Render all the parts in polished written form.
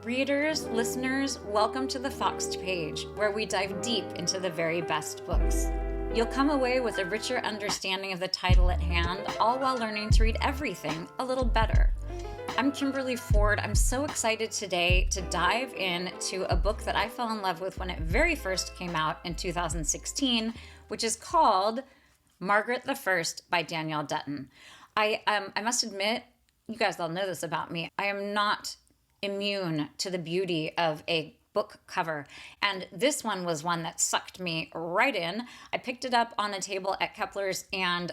Readers, listeners, welcome to the Foxed Page, where we dive deep into the very best books. You'll come away with a richer understanding of the title at hand, all while learning to read everything a little better. I'm Kimberly Ford. I'm so excited today to dive into a book that I fell in love with when it very first came out in 2016, which is called Margaret the First by Danielle Dutton. I must admit, you guys all know this about me, I am not immune to the beauty of a book cover. And this one was one that sucked me right in. I picked it up on a table at Kepler's and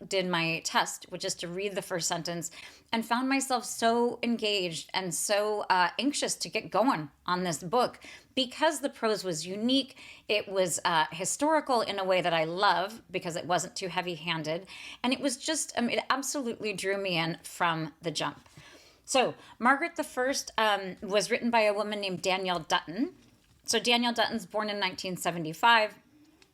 did my test, which is to read the first sentence, and found myself so engaged and so anxious to get going on this book because the prose was unique. It was historical in a way that I love because it wasn't too heavy-handed. And it was just, it absolutely drew me in from the jump. So, Margaret the First was written by a woman named Danielle Dutton. So, Danielle Dutton's born in 1975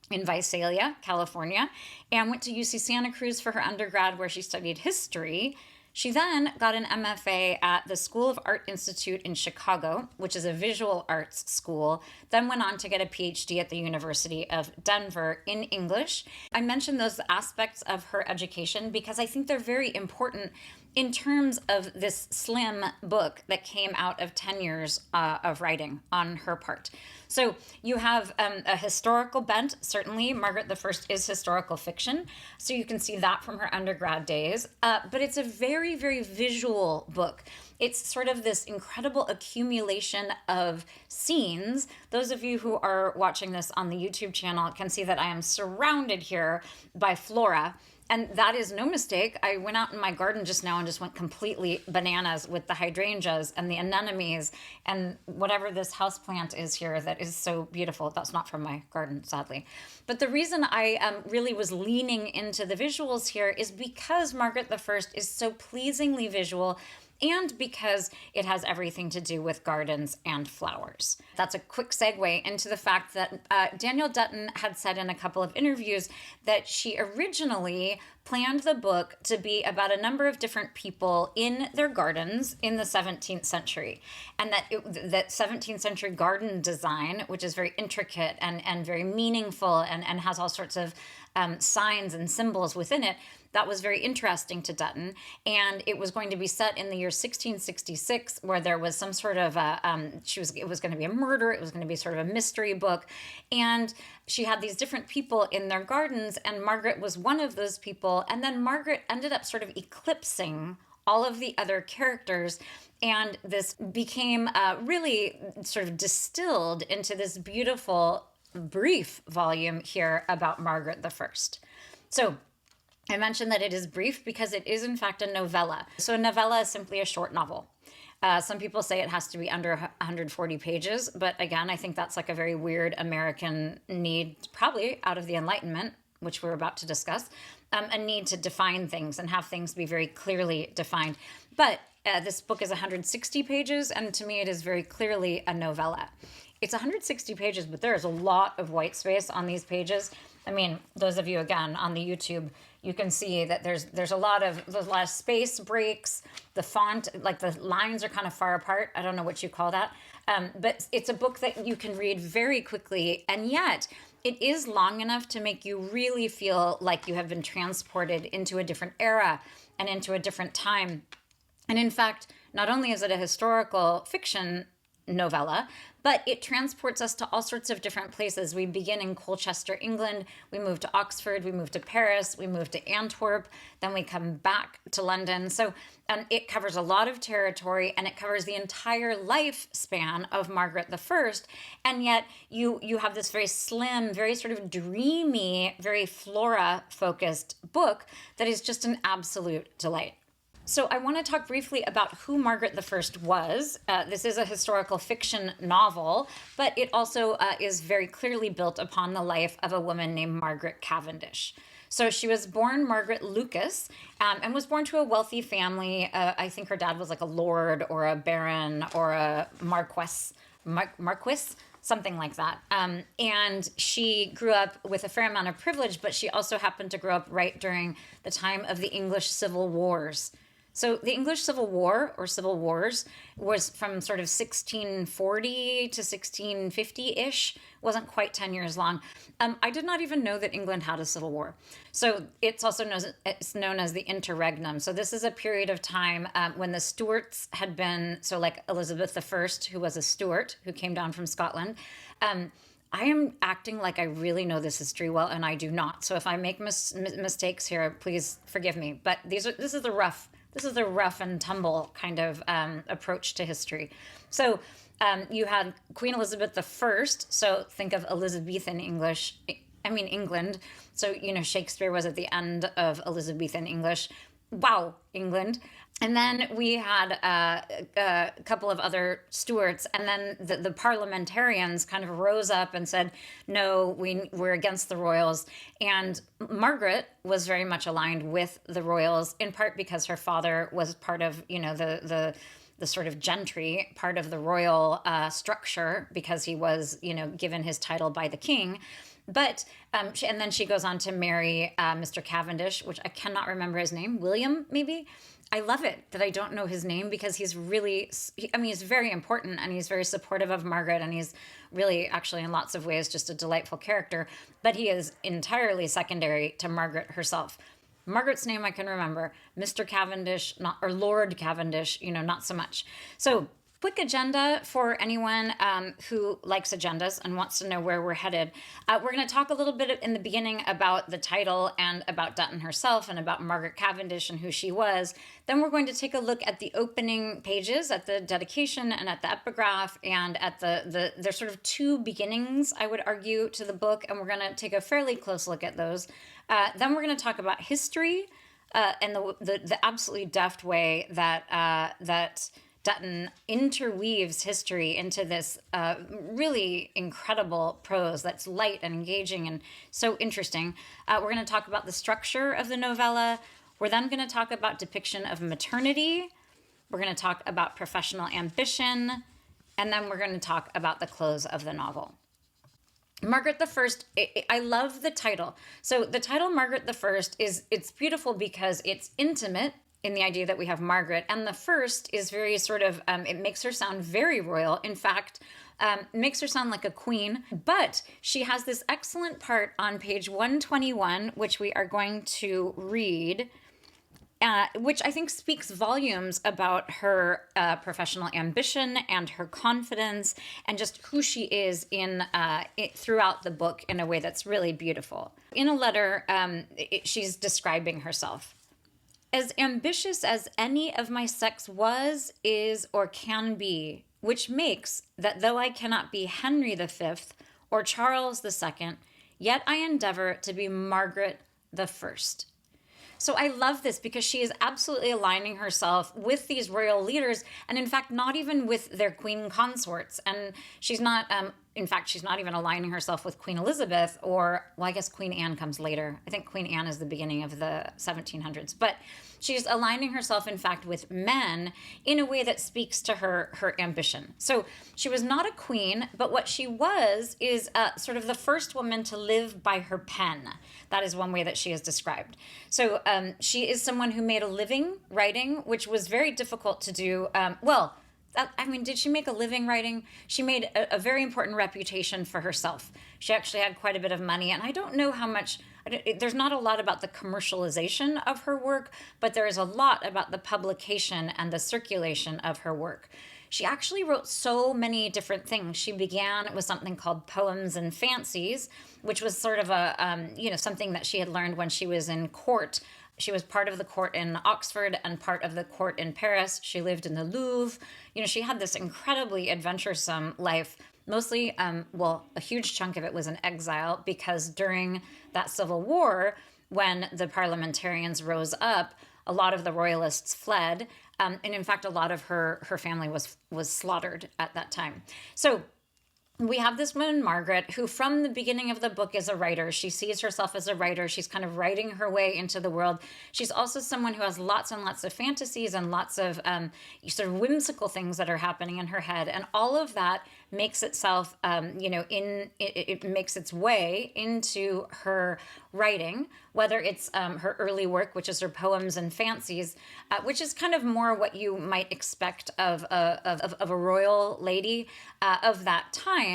in Visalia, California, and went to UC Santa Cruz for her undergrad, where she studied history. She then got an MFA at the School of Art Institute in Chicago, which is a visual arts school, then went on to get a PhD at the University of Denver in English. I mention those aspects of her education because I think they're very important in terms of this slim book that came out of 10 years of writing on her part. So you have a historical bent. Certainly, Margaret the First is historical fiction. So you can see that from her undergrad days. But it's a very, very visual book. It's sort of this incredible accumulation of scenes. Those of you who are watching this on the YouTube channel can see that I am surrounded here by flora. And that is no mistake. I went out in my garden just now and just went completely bananas with the hydrangeas and the anemones and whatever this houseplant is here that is so beautiful. That's not from my garden, sadly. But the reason I really was leaning into the visuals here is because Margaret the First is so pleasingly visual, and because it has everything to do with gardens and flowers. That's a quick segue into the fact that Danielle Dutton had said in a couple of interviews that she originally planned the book to be about a number of different people in their gardens in the 17th century. And that 17th century garden design, which is very intricate and very meaningful and has all sorts of signs and symbols within it, that was very interesting to Dutton. And it was going to be set in the year 1666, where there was some sort of it was going to be a murder. It was going to be sort of a mystery book. And she had these different people in their gardens, and Margaret was one of those people. And then Margaret ended up sort of eclipsing all of the other characters. And this became really sort of distilled into this beautiful, brief volume here about Margaret the First. So I mentioned that it is brief because it is in fact a novella. So a novella is simply a short novel. Some people say it has to be under 140 pages, but again, I think that's like a very weird American need, probably out of the Enlightenment, which we're about to discuss, a need to define things and have things be very clearly defined. But this book is 160 pages, and to me it is very clearly a novella. It's 160 pages, but there is a lot of white space on these pages. I mean, those of you, again, on the YouTube, you can see that there's a lot of space breaks. The font, like the lines are kind of far apart. I don't know what you call that. But it's a book that you can read very quickly, and yet it is long enough to make you really feel like you have been transported into a different era and into a different time. And in fact, not only is it a historical fiction novella, but it transports us to all sorts of different places. We begin in Colchester, England. We move to Oxford. We move to Paris. We move to Antwerp. Then we come back to London. So it covers a lot of territory, and it covers the entire lifespan of Margaret the First. And yet you have this very slim, very sort of dreamy, very flora-focused book that is just an absolute delight. So I want to talk briefly about who Margaret the First was. This is a historical fiction novel, but it also is very clearly built upon the life of a woman named Margaret Cavendish. So she was born Margaret Lucas and was born to a wealthy family. I think her dad was like a lord or a baron or a marquis, something like that. And she grew up with a fair amount of privilege, but she also happened to grow up right during the time of the English Civil Wars. So the English Civil War, or Civil Wars, was from sort of 1640 to 1650-ish. Wasn't quite 10 years long. I did not even know that England had a civil war. So it's known as the interregnum. So this is a period of time when the Stuarts had been, so like Elizabeth I, who was a Stuart, who came down from Scotland. I am acting like I really know this history well, and I do not. So if I make mistakes here, please forgive me. But this is the rough and tumble kind of approach to history. So you had Queen Elizabeth I. So think of Elizabethan England. So, Shakespeare was at the end of Elizabethan English. Wow, England. And then we had a couple of other Stuarts, and then the parliamentarians kind of rose up and said, no, we're against the royals. And Margaret was very much aligned with the royals, in part because her father was part of, the sort of gentry, part of the royal structure, because he was, given his title by the king. But, and then she goes on to marry Mr. Cavendish, which I cannot remember his name, William, maybe? I love it that I don't know his name, because he's he's very important, and he's very supportive of Margaret, and he's really, actually, in lots of ways, just a delightful character. But he is entirely secondary to Margaret herself. Margaret's name I can remember. Mr. Cavendish, or Lord Cavendish, not so much. So, quick agenda for anyone who likes agendas and wants to know where we're headed. We're going to talk a little bit in the beginning about the title and about Dutton herself and about Margaret Cavendish and who she was. Then we're going to take a look at the opening pages, at the dedication and at the epigraph, and at there's sort of two beginnings, I would argue, to the book, and we're going to take a fairly close look at those. Then we're going to talk about history and the absolutely deft way that Dutton interweaves history into this really incredible prose that's light and engaging and so interesting. We're going to talk about the structure of the novella. We're then going to talk about depiction of maternity. We're going to talk about professional ambition. And then we're going to talk about the close of the novel. Margaret I, I love the title. So the title Margaret I it's beautiful because it's intimate, in the idea that we have Margaret. And the first is very sort of, it makes her sound very royal. In fact, makes her sound like a queen. But she has this excellent part on page 121, which we are going to read, which I think speaks volumes about her professional ambition and her confidence and just who she is throughout the book in a way that's really beautiful. In a letter, she's describing herself. As ambitious as any of my sex was, is, or can be, which makes that though I cannot be Henry V or Charles II, yet I endeavor to be Margaret I. So I love this because she is absolutely aligning herself with these royal leaders, and in fact, not even with their queen consorts. And she's not, in fact, she's not even aligning herself with Queen Elizabeth, or, well, I guess Queen Anne comes later. I think Queen Anne is the beginning of the 1700s. But she's aligning herself, in fact, with men in a way that speaks to her ambition. So she was not a queen, but what she was is sort of the first woman to live by her pen. That is one way that she is described. So she is someone who made a living writing, which was very difficult to do. Did she make a living writing? She made a very important reputation for herself. She actually had quite a bit of money, and I don't know how much, there's not a lot about the commercialization of her work, but there is a lot about the publication and the circulation of her work. She actually wrote so many different things. She began with something called Poems and Fancies, which was sort of something that she had learned when she was in court. She was part of the court in Oxford and part of the court in Paris. She lived in the Louvre. She had this incredibly adventuresome life. Mostly, a huge chunk of it was in exile, because during that civil war, when the parliamentarians rose up, a lot of the royalists fled. And in fact, a lot of her family was slaughtered at that time. So we have this woman, Margaret, who from the beginning of the book is a writer. She sees herself as a writer. She's kind of writing her way into the world. She's also someone who has lots and lots of fantasies and lots of sort of whimsical things that are happening in her head. And all of that makes itself, it makes its way into her writing, whether it's her early work, which is her poems and fancies, which is kind of more what you might expect of a royal lady of that time.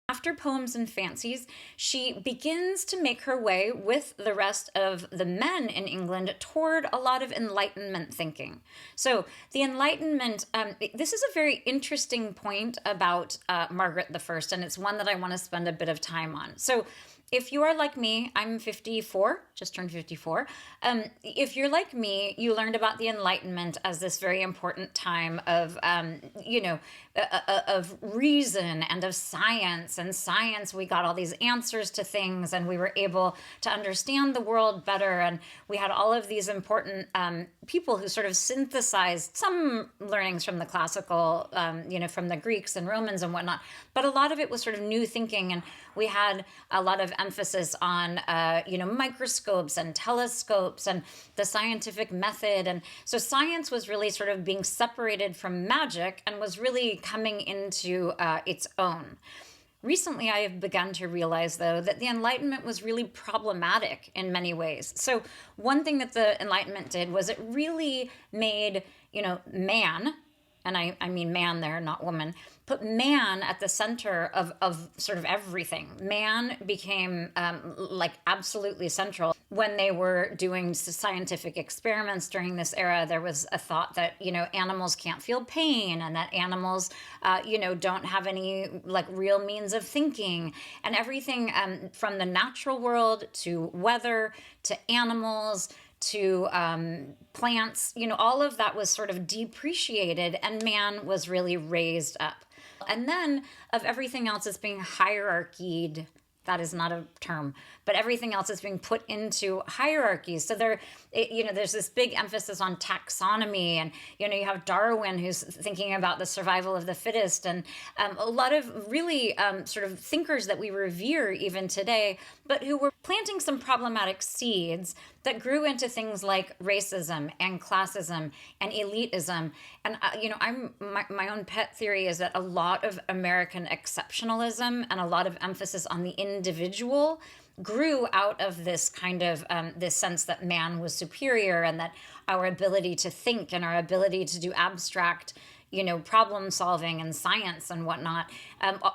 After Poems and Fancies, she begins to make her way with the rest of the men in England toward a lot of Enlightenment thinking. So, the Enlightenment, this is a very interesting point about Margaret the First, and it's one that I want to spend a bit of time on. So, if you are like me, I'm 54, just turned 54. If you're like me, you learned about the Enlightenment as this very important time of, of reason and of science. And science, we got all these answers to things, and we were able to understand the world better. And we had all of these important people who sort of synthesized some learnings from the classical, from the Greeks and Romans and whatnot. But a lot of it was sort of new thinking, and we had a lot of emphasis on, microscopes and telescopes and the scientific method. And so science was really sort of being separated from magic and was really coming into its own. Recently, I have begun to realize, though, that the Enlightenment was really problematic in many ways. So one thing that the Enlightenment did was it really made, man, and I mean man there, not woman, put man at the center of sort of everything. Man became absolutely central. When they were doing scientific experiments during this era, there was a thought that, animals can't feel pain, and that animals, don't have any real means of thinking, and everything from the natural world to weather to animals to plants, all of that was sort of depreciated, and man was really raised up. And then of everything else is being hierarchied. That is not a term, but everything else is being put into hierarchies. So there's this big emphasis on taxonomy, and you have Darwin who's thinking about the survival of the fittest, and a lot of really sort of thinkers that we revere even today, but who were planting some problematic seeds that grew into things like racism and classism and elitism. And my own pet theory is that a lot of American exceptionalism and a lot of emphasis on the individual grew out of this kind of this sense that man was superior, and that our ability to think and our ability to do abstract problem solving and science and whatnot,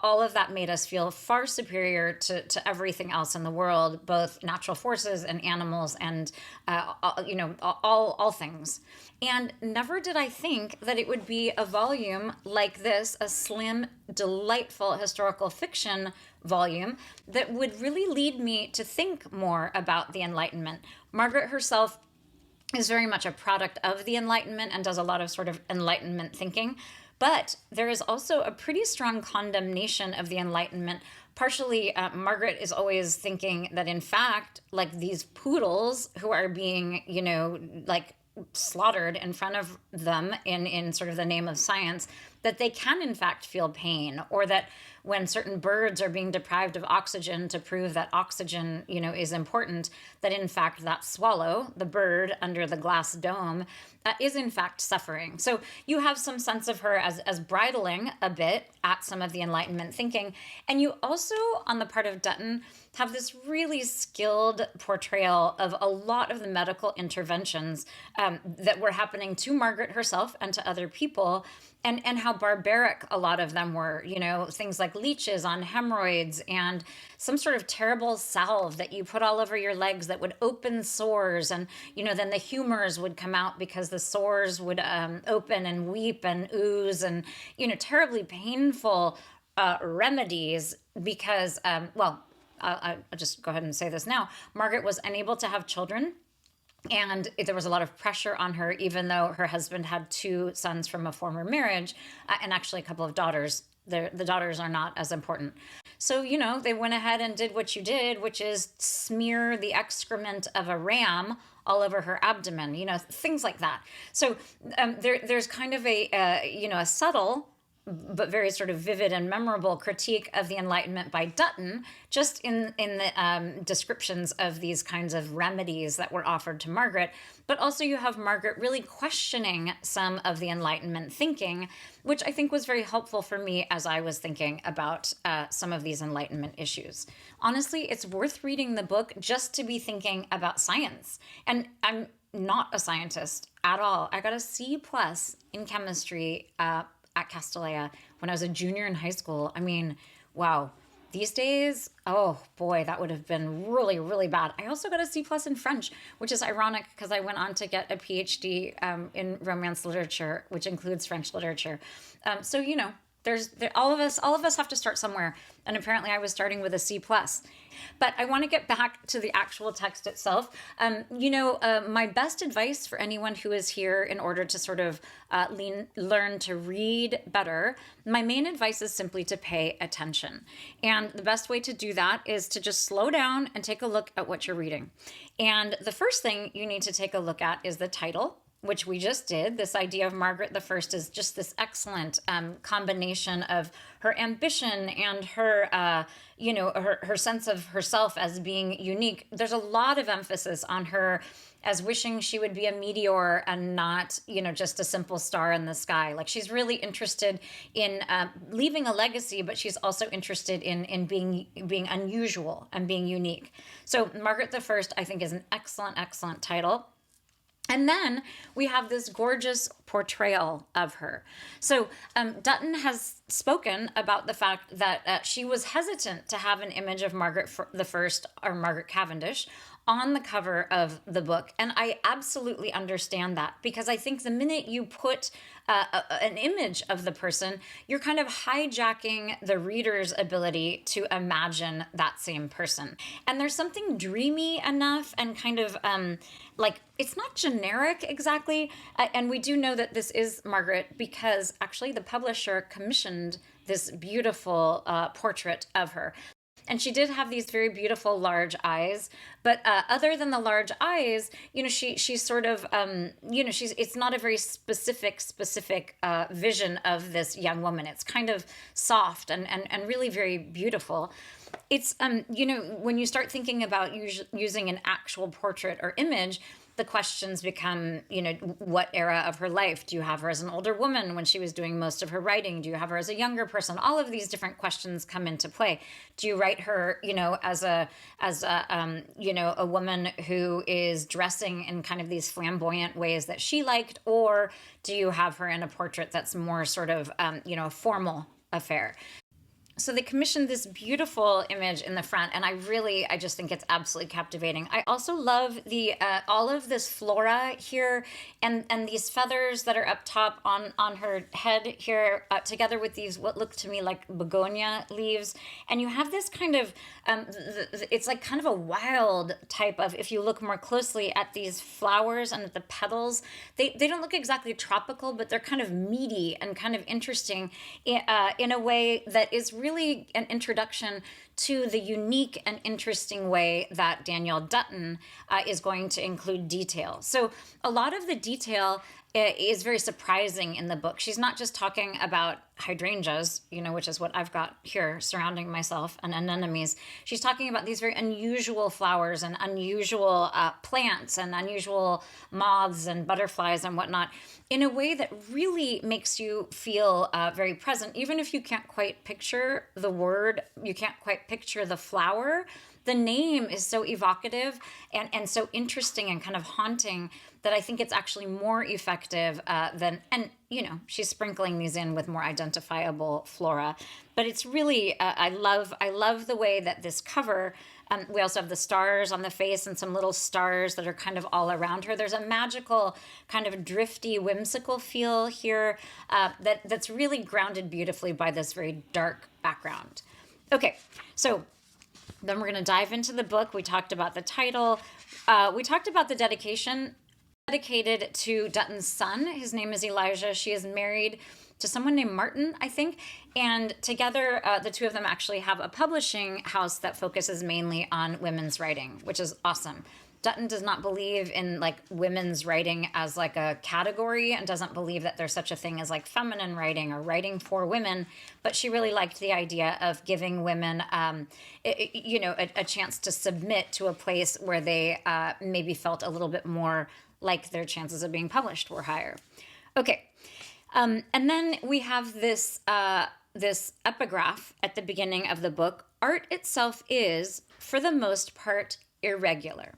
all of that made us feel far superior to everything else in the world, both natural forces and animals and, all things. And never did I think that it would be a volume like this, a slim, delightful historical fiction volume that would really lead me to think more about the Enlightenment. Margaret herself is very much a product of the Enlightenment and does a lot of sort of Enlightenment thinking. But there is also a pretty strong condemnation of the Enlightenment. Partially, Margaret is always thinking that, in fact, these poodles who are being, slaughtered in front of them in sort of the name of science, that they can in fact feel pain, or that when certain birds are being deprived of oxygen to prove that oxygen, is important, that in fact that swallow, the bird under the glass dome, is in fact suffering. So you have some sense of her as bridling a bit at some of the Enlightenment thinking. And you also, on the part of Dutton, have this really skilled portrayal of a lot of the medical interventions that were happening to Margaret herself and to other people, and how barbaric a lot of them were, things like leeches on hemorrhoids and some sort of terrible salve that you put all over your legs that would open sores, and then the humors would come out because the sores would open and weep and ooze, and terribly painful remedies because I'll just go ahead and say this now. Margaret was unable to have children, and there was a lot of pressure on her, even though her husband had 2 sons from a former marriage, and actually a couple of daughters The daughters are not as important. So, they went ahead and did what you did, which is smear the excrement of a ram all over her abdomen, things like that. So there's kind of a subtle but very sort of vivid and memorable critique of the Enlightenment by Dutton, just in the descriptions of these kinds of remedies that were offered to Margaret. But also you have Margaret really questioning some of the Enlightenment thinking, which I think was very helpful for me as I was thinking about some of these Enlightenment issues. Honestly, it's worth reading the book just to be thinking about science. And I'm not a scientist at all. I got a C+ in chemistry at Castellea when I was a junior in high school. I mean, wow. These days, oh boy, that would have been really, really bad. I also got a C+ in French, which is ironic because I went on to get a PhD in Romance literature, which includes French literature. So, all of us have to start somewhere. And apparently I was starting with a C+. But I want to get back to the actual text itself. My best advice for anyone who is here in order to sort of learn to read better, my main advice is simply to pay attention. And the best way to do that is to just slow down and take a look at what you're reading. And the first thing you need to take a look at is the title, which we just did. This idea of Margaret the First is just this excellent combination of her ambition and her, her sense of herself as being unique. There's a lot of emphasis on her as wishing she would be a meteor and not, just a simple star in the sky. Like, she's really interested in leaving a legacy, but she's also interested in being unusual and being unique. So Margaret the First, I think, is an excellent, excellent title. And then we have this gorgeous portrayal of her. So Dutton has spoken about the fact that she was hesitant to have an image of Margaret the First, or Margaret Cavendish, on the cover of the book. And I absolutely understand that, because I think the minute you put an image of the person, you're kind of hijacking the reader's ability to imagine that same person. And there's something dreamy enough and kind of it's not generic exactly. And we do know that this is Margaret because actually the publisher commissioned this beautiful portrait of her. And she did have these very beautiful large eyes, but other than the large eyes, she's sort of, it's not a very specific vision of this young woman. It's kind of soft and really very beautiful. It's, when you start thinking about using an actual portrait or image, the questions become, what era of her life? Do you have her as an older woman when she was doing most of her writing? Do you have her as a younger person? All of these different questions come into play. Do you write her, as a woman who is dressing in kind of these flamboyant ways that she liked, or do you have her in a portrait that's more sort of, a formal affair? So they commissioned this beautiful image in the front, and I just think it's absolutely captivating. I also love the all of this flora here, and these feathers that are up top on her head here, together with these what look to me like begonia leaves. And you have this kind of it's like kind of a wild type of, if you look more closely at these flowers and at the petals, they don't look exactly tropical, but they're kind of meaty and kind of interesting in a way that is really an introduction to the unique and interesting way that Danielle Dutton is going to include detail. So a lot of the detail is very surprising in the book. She's not just talking about hydrangeas, which is what I've got here surrounding myself, and anemones. She's talking about these very unusual flowers and unusual plants and unusual moths and butterflies and whatnot, in a way that really makes you feel very present. Even if you can't quite picture the word, you can't quite picture the flower, the name is so evocative and so interesting and kind of haunting that I think it's actually more effective she's sprinkling these in with more identifiable flora. But it's really, I love the way that this cover, we also have the stars on the face and some little stars that are kind of all around her. There's a magical kind of drifty, whimsical feel here that's really grounded beautifully by this very dark background. Okay, so then we're going to dive into the book. We talked about the title. We talked about the dedicated to Dutton's son. His name is Elijah. She is married to someone named Martin, I think. And together, the two of them actually have a publishing house that focuses mainly on women's writing, which is awesome. Dutton does not believe in like women's writing as like a category and doesn't believe that there's such a thing as like feminine writing or writing for women. But she really liked the idea of giving women, a chance to submit to a place where they maybe felt a little bit more like their chances of being published were higher. Okay. And then we have this epigraph at the beginning of the book. Art itself is, for the most part, irregular.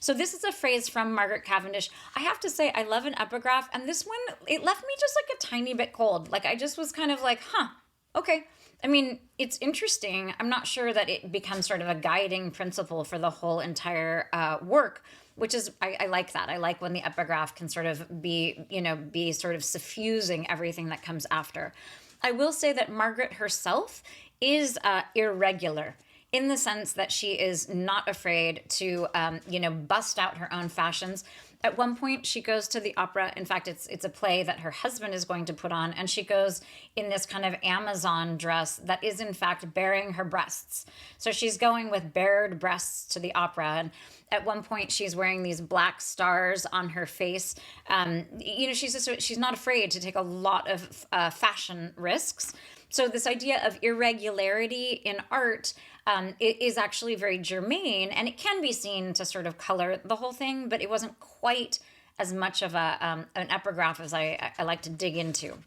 So this is a phrase from Margaret Cavendish. I have to say, I love an epigraph, and this one, it left me just like a tiny bit cold. Like I just was kind of like, okay. I mean, it's interesting. I'm not sure that it becomes sort of a guiding principle for the whole entire work, which is, I like that. I like when the epigraph can sort of be sort of suffusing everything that comes after. I will say that Margaret herself is irregular, in the sense that she is not afraid to, bust out her own fashions. At one point, she goes to the opera. In fact, it's a play that her husband is going to put on, and she goes in this kind of Amazon dress that is, in fact, baring her breasts. So she's going with bared breasts to the opera, and at one point, she's wearing these black stars on her face. She's not afraid to take a lot of fashion risks. So this idea of irregularity in art it is actually very germane, and it can be seen to sort of color the whole thing, but it wasn't quite as much of an epigraph as I like to dig into.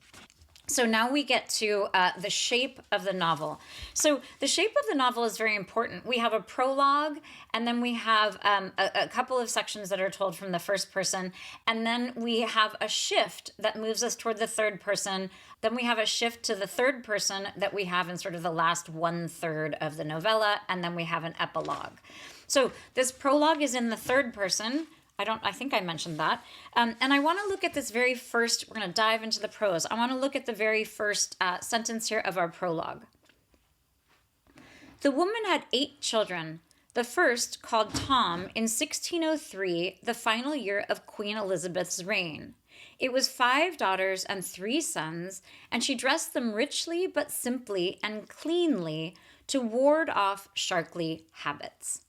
So now we get to the shape of the novel. So the shape of the novel is very important. We have a prologue, and then we have a couple of sections that are told from the first person, and then we have a shift that moves us toward the third person. Then we have a shift to the third person that we have in sort of the last 1/3 of the novella, and then we have an epilogue. So this prologue is in the third person. I think I mentioned that. And I want to look at this very first, we're going to dive into the prose. I want to look at the very first sentence here of our prologue. The woman had 8 children. The first, called Tom, in 1603, the final year of Queen Elizabeth's reign. It was 5 daughters and 3 sons, and she dressed them richly but simply and cleanly to ward off sharkly habits.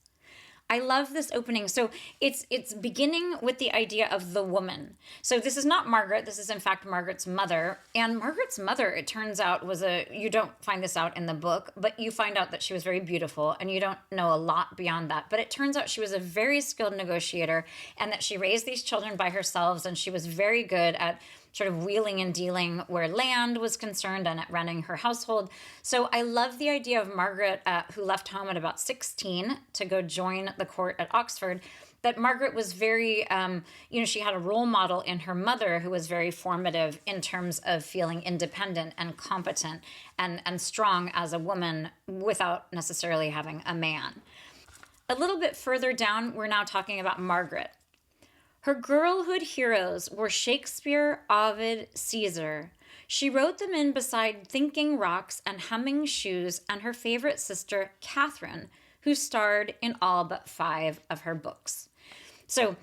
I love this opening. So it's beginning with the idea of the woman. So this is not Margaret. This is in fact Margaret's mother. And Margaret's mother, it turns out, you don't find this out in the book, but you find out that she was very beautiful, and you don't know a lot beyond that. But it turns out she was a very skilled negotiator, and that she raised these children by herself, and she was very good at sort of wheeling and dealing where land was concerned and at running her household. So I love the idea of Margaret, who left home at about 16 to go join the court at Oxford, that Margaret was very, she had a role model in her mother who was very formative in terms of feeling independent and competent and strong as a woman without necessarily having a man. A little bit further down, we're now talking about Margaret. Her girlhood heroes were Shakespeare, Ovid, Caesar. She wrote them in beside thinking rocks and humming shoes and her favorite sister, Catherine, who starred in all but 5 of her books. So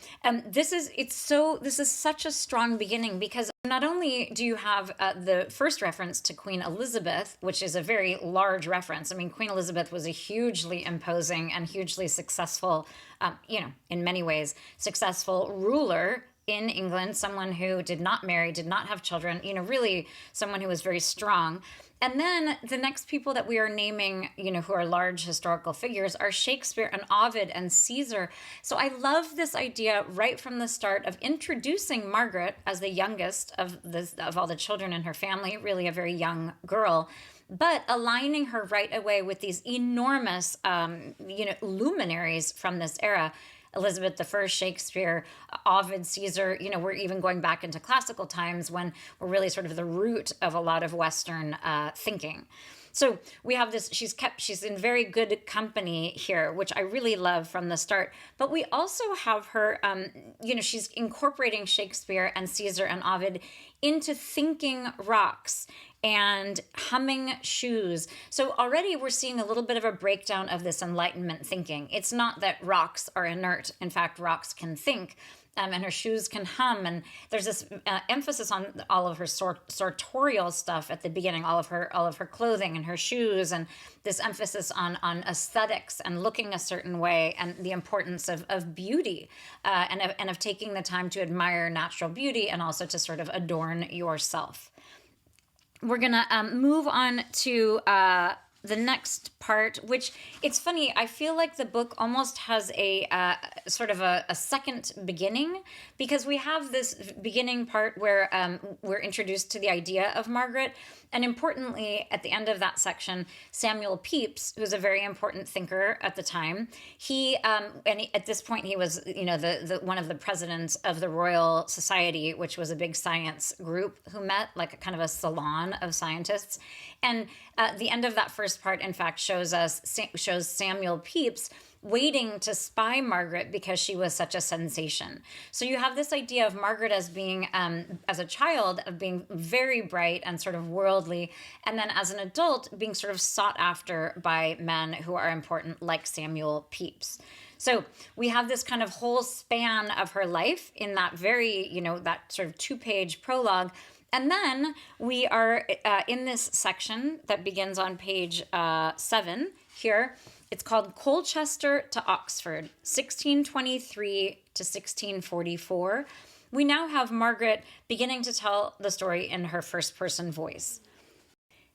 this is such a strong beginning, because not only do you have the first reference to Queen Elizabeth, which is a very large reference. I mean, Queen Elizabeth was a hugely imposing and hugely successful, in many ways, successful ruler in England, someone who did not marry, did not have children, really someone who was very strong. And then the next people that we are naming, who are large historical figures, are Shakespeare and Ovid and Caesar. So I love this idea right from the start of introducing Margaret as the youngest of all the children in her family, really a very young girl, but aligning her right away with these enormous, luminaries from this era. Elizabeth I, Shakespeare, Ovid, Caesar, we're even going back into classical times when we're really sort of the root of a lot of Western thinking. So we have this, she's in very good company here, which I really love from the start. But we also have her, she's incorporating Shakespeare and Caesar and Ovid into thinking rocks. and humming shoes. So already we're seeing a little bit of a breakdown of this Enlightenment thinking. It's not that rocks are inert. In fact, rocks can think. And her shoes can hum, and there's this emphasis on all of her sartorial stuff at the beginning, all of her clothing and her shoes, and this emphasis on aesthetics and looking a certain way, and the importance of beauty, and of taking the time to admire natural beauty and also to sort of adorn yourself. We're gonna move on to the next part, which it's funny, I feel like the book almost has a sort of a second beginning, because we have this beginning part where we're introduced to the idea of Margaret. And importantly, at the end of that section, Samuel Pepys, who's a very important thinker at the time, at this point he was, the one of the presidents of the Royal Society, which was a big science group who met, like a kind of a salon of scientists. And the end of that first part, in fact, shows Samuel Pepys waiting to spy Margaret because she was such a sensation. So you have this idea of Margaret as being, as a child, of being very bright and sort of worldly, and then as an adult being sort of sought after by men who are important, like Samuel Pepys. So we have this kind of whole span of her life in that very, that sort of 2-page prologue. And then we are in this section that begins on page 7 here. It's called Colchester to Oxford, 1623 to 1644. We now have Margaret beginning to tell the story in her first-person voice.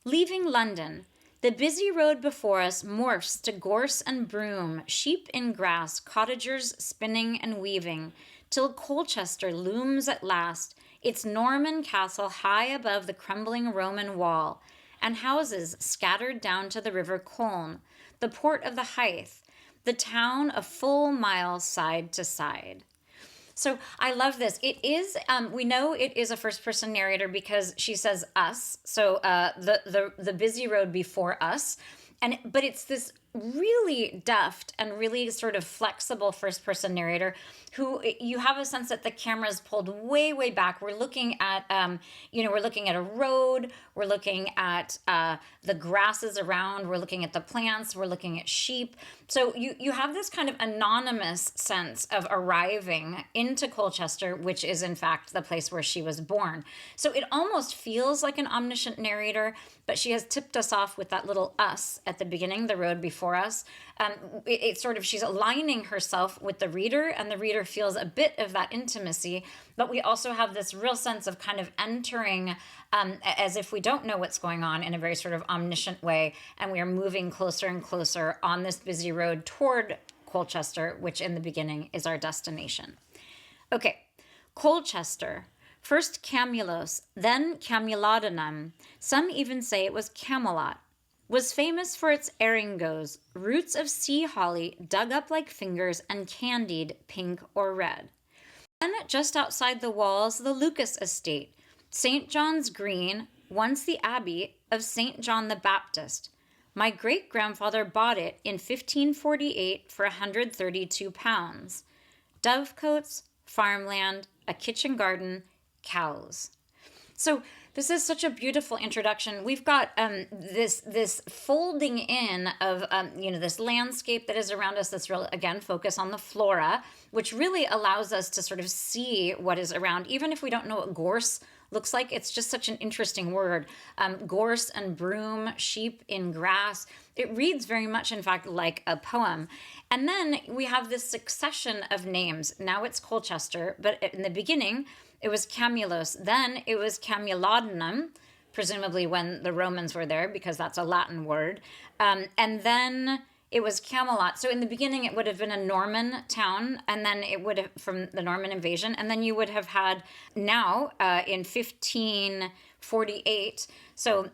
Leaving London, the busy road before us morphs to gorse and broom, sheep in grass, cottagers spinning and weaving, till Colchester looms at last, its Norman castle high above the crumbling Roman wall, and houses scattered down to the river Colne, the port of the Hythe, the town a full mile side to side. So I love this. It is, we know it is a first-person narrator because she says us, so the busy road before us, but it's this really deft and really sort of flexible first-person narrator who you have a sense that the camera is pulled way, way back. We're looking at, we're looking at a road. We're looking at the grasses around. We're looking at the plants. We're looking at sheep. So you have this kind of anonymous sense of arriving into Colchester, which is in fact the place where she was born. So it almost feels like an omniscient narrator, but she has tipped us off with that little us at the beginning, the road before us. It's sort of, she's aligning herself with the reader, and the reader feels a bit of that intimacy, but we also have this real sense of kind of entering as if we don't know what's going on in a very sort of omniscient way, and we are moving closer and closer on this busy road toward Colchester, which in the beginning is our destination. Okay, Colchester. First Camulos, then Camulodunum, some even say it was Camelot, was famous for its eringoes, roots of sea holly dug up like fingers and candied pink or red. Then just outside the walls, the Lucas estate, St. John's Green, once the abbey of St. John the Baptist. My great-grandfather bought it in 1548 for £132. Dovecotes, farmland, a kitchen garden, cows. So this is such a beautiful introduction. We've got this folding in of this landscape that is around us. That's real, again, focus on the flora, which really allows us to sort of see what is around, even if we don't know what gorse looks like. It's just such an interesting word. Gorse and broom, sheep in grass. It reads very much, in fact, like a poem. And then we have this succession of names. Now it's Colchester, but in the beginning, it was Camulos. Then it was Camulodunum, presumably when the Romans were there, because that's a Latin word. And then it was Camelot. So in the beginning, it would have been a Norman town, and then it would have, from the Norman invasion, and then you would have had now in 1548, so,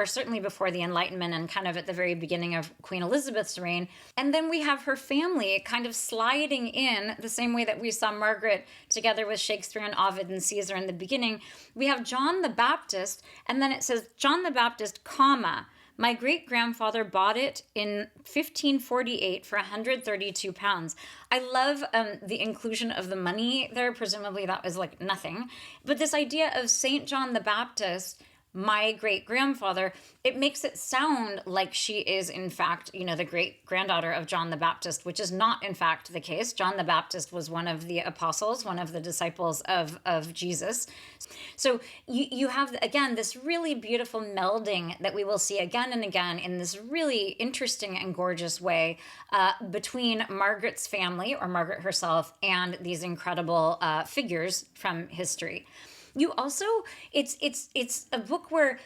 certainly before the Enlightenment and kind of at the very beginning of Queen Elizabeth's reign. And then we have her family kind of sliding in the same way that we saw Margaret together with Shakespeare and Ovid and Caesar in the beginning. We have John the Baptist, and then it says John the Baptist, comma, my great-grandfather bought it in 1548 for £132. I love the inclusion of the money there. Presumably that was like nothing. But this idea of St. John the Baptist my great grandfather, it makes it sound like she is, in fact, the great granddaughter of John the Baptist, which is not, in fact, the case. John the Baptist was one of the apostles, one of the disciples of Jesus. So you have, again, this really beautiful melding that we will see again and again in this really interesting and gorgeous way between Margaret's family, or Margaret herself, and these incredible figures from history. You also, it's a book where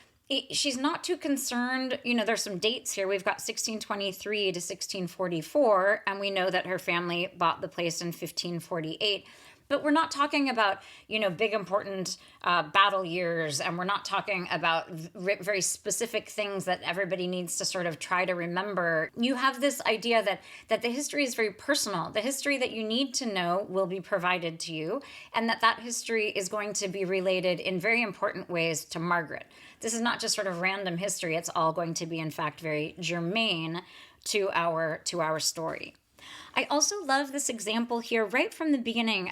she's not too concerned. There's some dates here. We've got 1623 to 1644, and we know that her family bought the place in 1548. But we're not talking about, big important battle years, and we're not talking about very specific things that everybody needs to sort of try to remember. You have this idea that the history is very personal. The history that you need to know will be provided to you, and that history is going to be related in very important ways to Margaret. This is not just sort of random history. It's all going to be, in fact, very germane to our story. I also love this example here right from the beginning.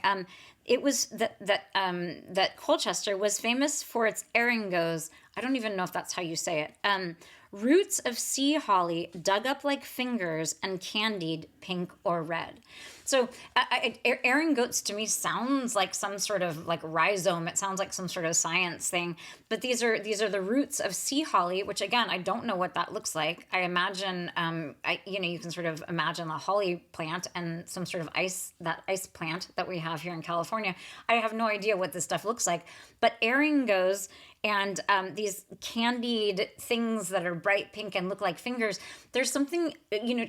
It was that Colchester was famous for its eringos. I don't even know if that's how you say it. Roots of sea holly dug up like fingers and candied pink or red. So eringotes to me sounds like some sort of like rhizome. It sounds like some sort of science thing. But these are the roots of sea holly, which again, I don't know what that looks like. I imagine, you can sort of imagine a holly plant and some sort of ice plant that we have here in California. I have no idea what this stuff looks like. But eringos and these candied things that are bright pink and look like fingers, there's something,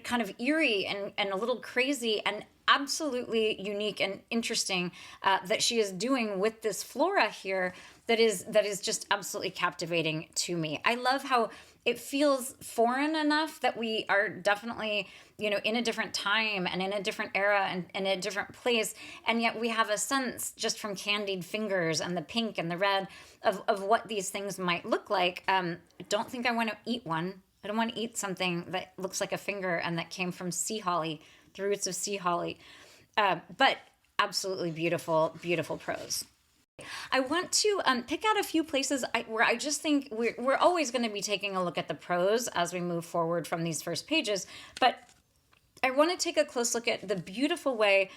kind of eerie and a little crazy and absolutely unique and interesting that she is doing with this flora here that is just absolutely captivating to me. I love how it feels foreign enough that we are definitely, in a different time and in a different era and in a different place. And yet we have a sense just from candied fingers and the pink and the red of what these things might look like. I don't think I want to eat one. I don't want to eat something that looks like a finger and that came from sea holly, the roots of sea holly. But absolutely beautiful, beautiful prose. I want to pick out a few places where I just think we're always going to be taking a look at the prose as we move forward from these first pages, but I want to take a close look at the beautiful way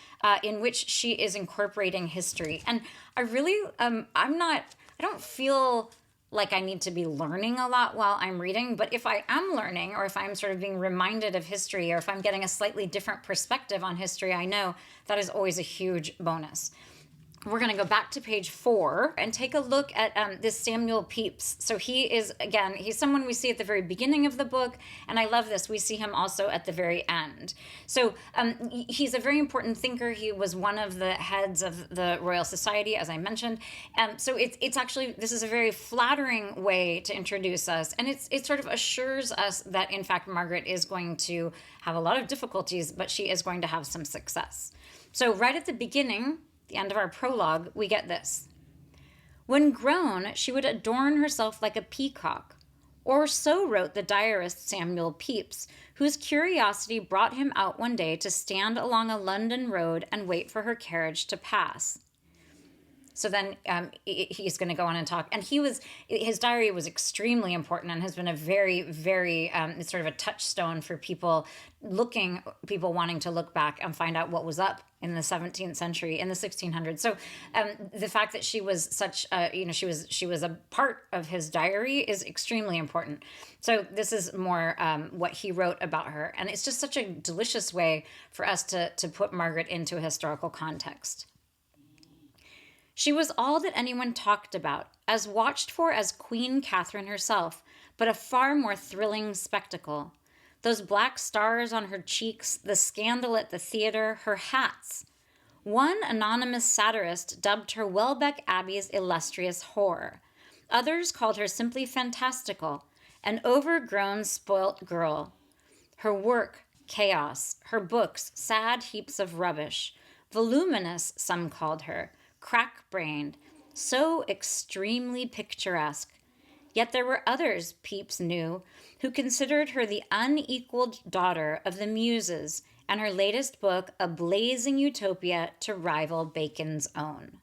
in which she is incorporating history. And I really, I don't feel like I need to be learning a lot while I'm reading, but if I am learning, or if I'm sort of being reminded of history, or if I'm getting a slightly different perspective on history, I know that is always a huge bonus. We're going to go back to page 4 and take a look at this Samuel Pepys. So he is, again, he's someone we see at the very beginning of the book, and I love this. We see him also at the very end. So he's a very important thinker. He was one of the heads of the Royal Society, as I mentioned. So it's actually, this is a very flattering way to introduce us, and it sort of assures us that, in fact, Margaret is going to have a lot of difficulties, but she is going to have some success. So right at the beginning, the end of our prologue, we get this. When grown, she would adorn herself like a peacock, or so wrote the diarist Samuel Pepys, whose curiosity brought him out one day to stand along a London road and wait for her carriage to pass. So then he's going to go on and talk. And his diary was extremely important and has been a very, very, it's sort of a touchstone for people wanting to look back and find out what was up in the 17th century, in the 1600s. So the fact that she was such, she was a part of his diary is extremely important. So this is more what he wrote about her. And it's just such a delicious way for us to put Margaret into a historical context. She was all that anyone talked about, as watched for as Queen Catherine herself, but a far more thrilling spectacle. Those black stars on her cheeks, the scandal at the theater, her hats. One anonymous satirist dubbed her Welbeck Abbey's illustrious whore. Others called her simply fantastical, an overgrown, spoilt girl. Her work, chaos. Her books, sad heaps of rubbish. Voluminous, some called her. Crack-brained, so extremely picturesque. Yet there were others, Pepys knew, who considered her the unequaled daughter of the Muses, and her latest book a blazing utopia to rival Bacon's own.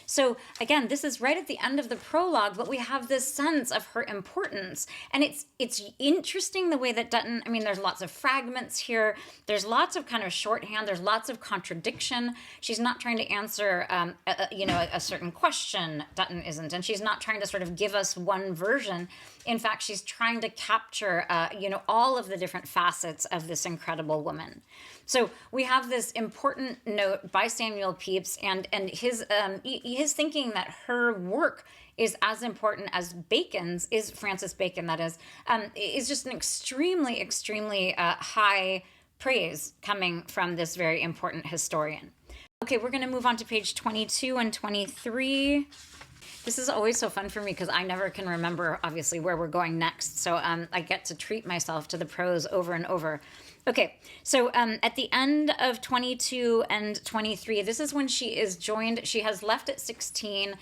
So again, this is right at the end of the prologue, but we have this sense of her importance. And it's interesting the way that Dutton, I mean, there's lots of fragments here. There's lots of kind of shorthand. There's lots of contradiction. She's not trying to answer, a certain question. Dutton isn't. And she's not trying to sort of give us one version. In fact, she's trying to capture, all of the different facets of this incredible woman. So we have this important note by Samuel Pepys and his thinking that her work is as important as Bacon's, is Francis Bacon, that is just an extremely, extremely high praise coming from this very important historian. Okay, we're going to move on to page 22 and 23. This is always so fun for me because I never can remember, obviously, where we're going next. So I get to treat myself to the prose over and over. Okay, so at the end of 22 and 23, this is when she is joined. She has left at 16,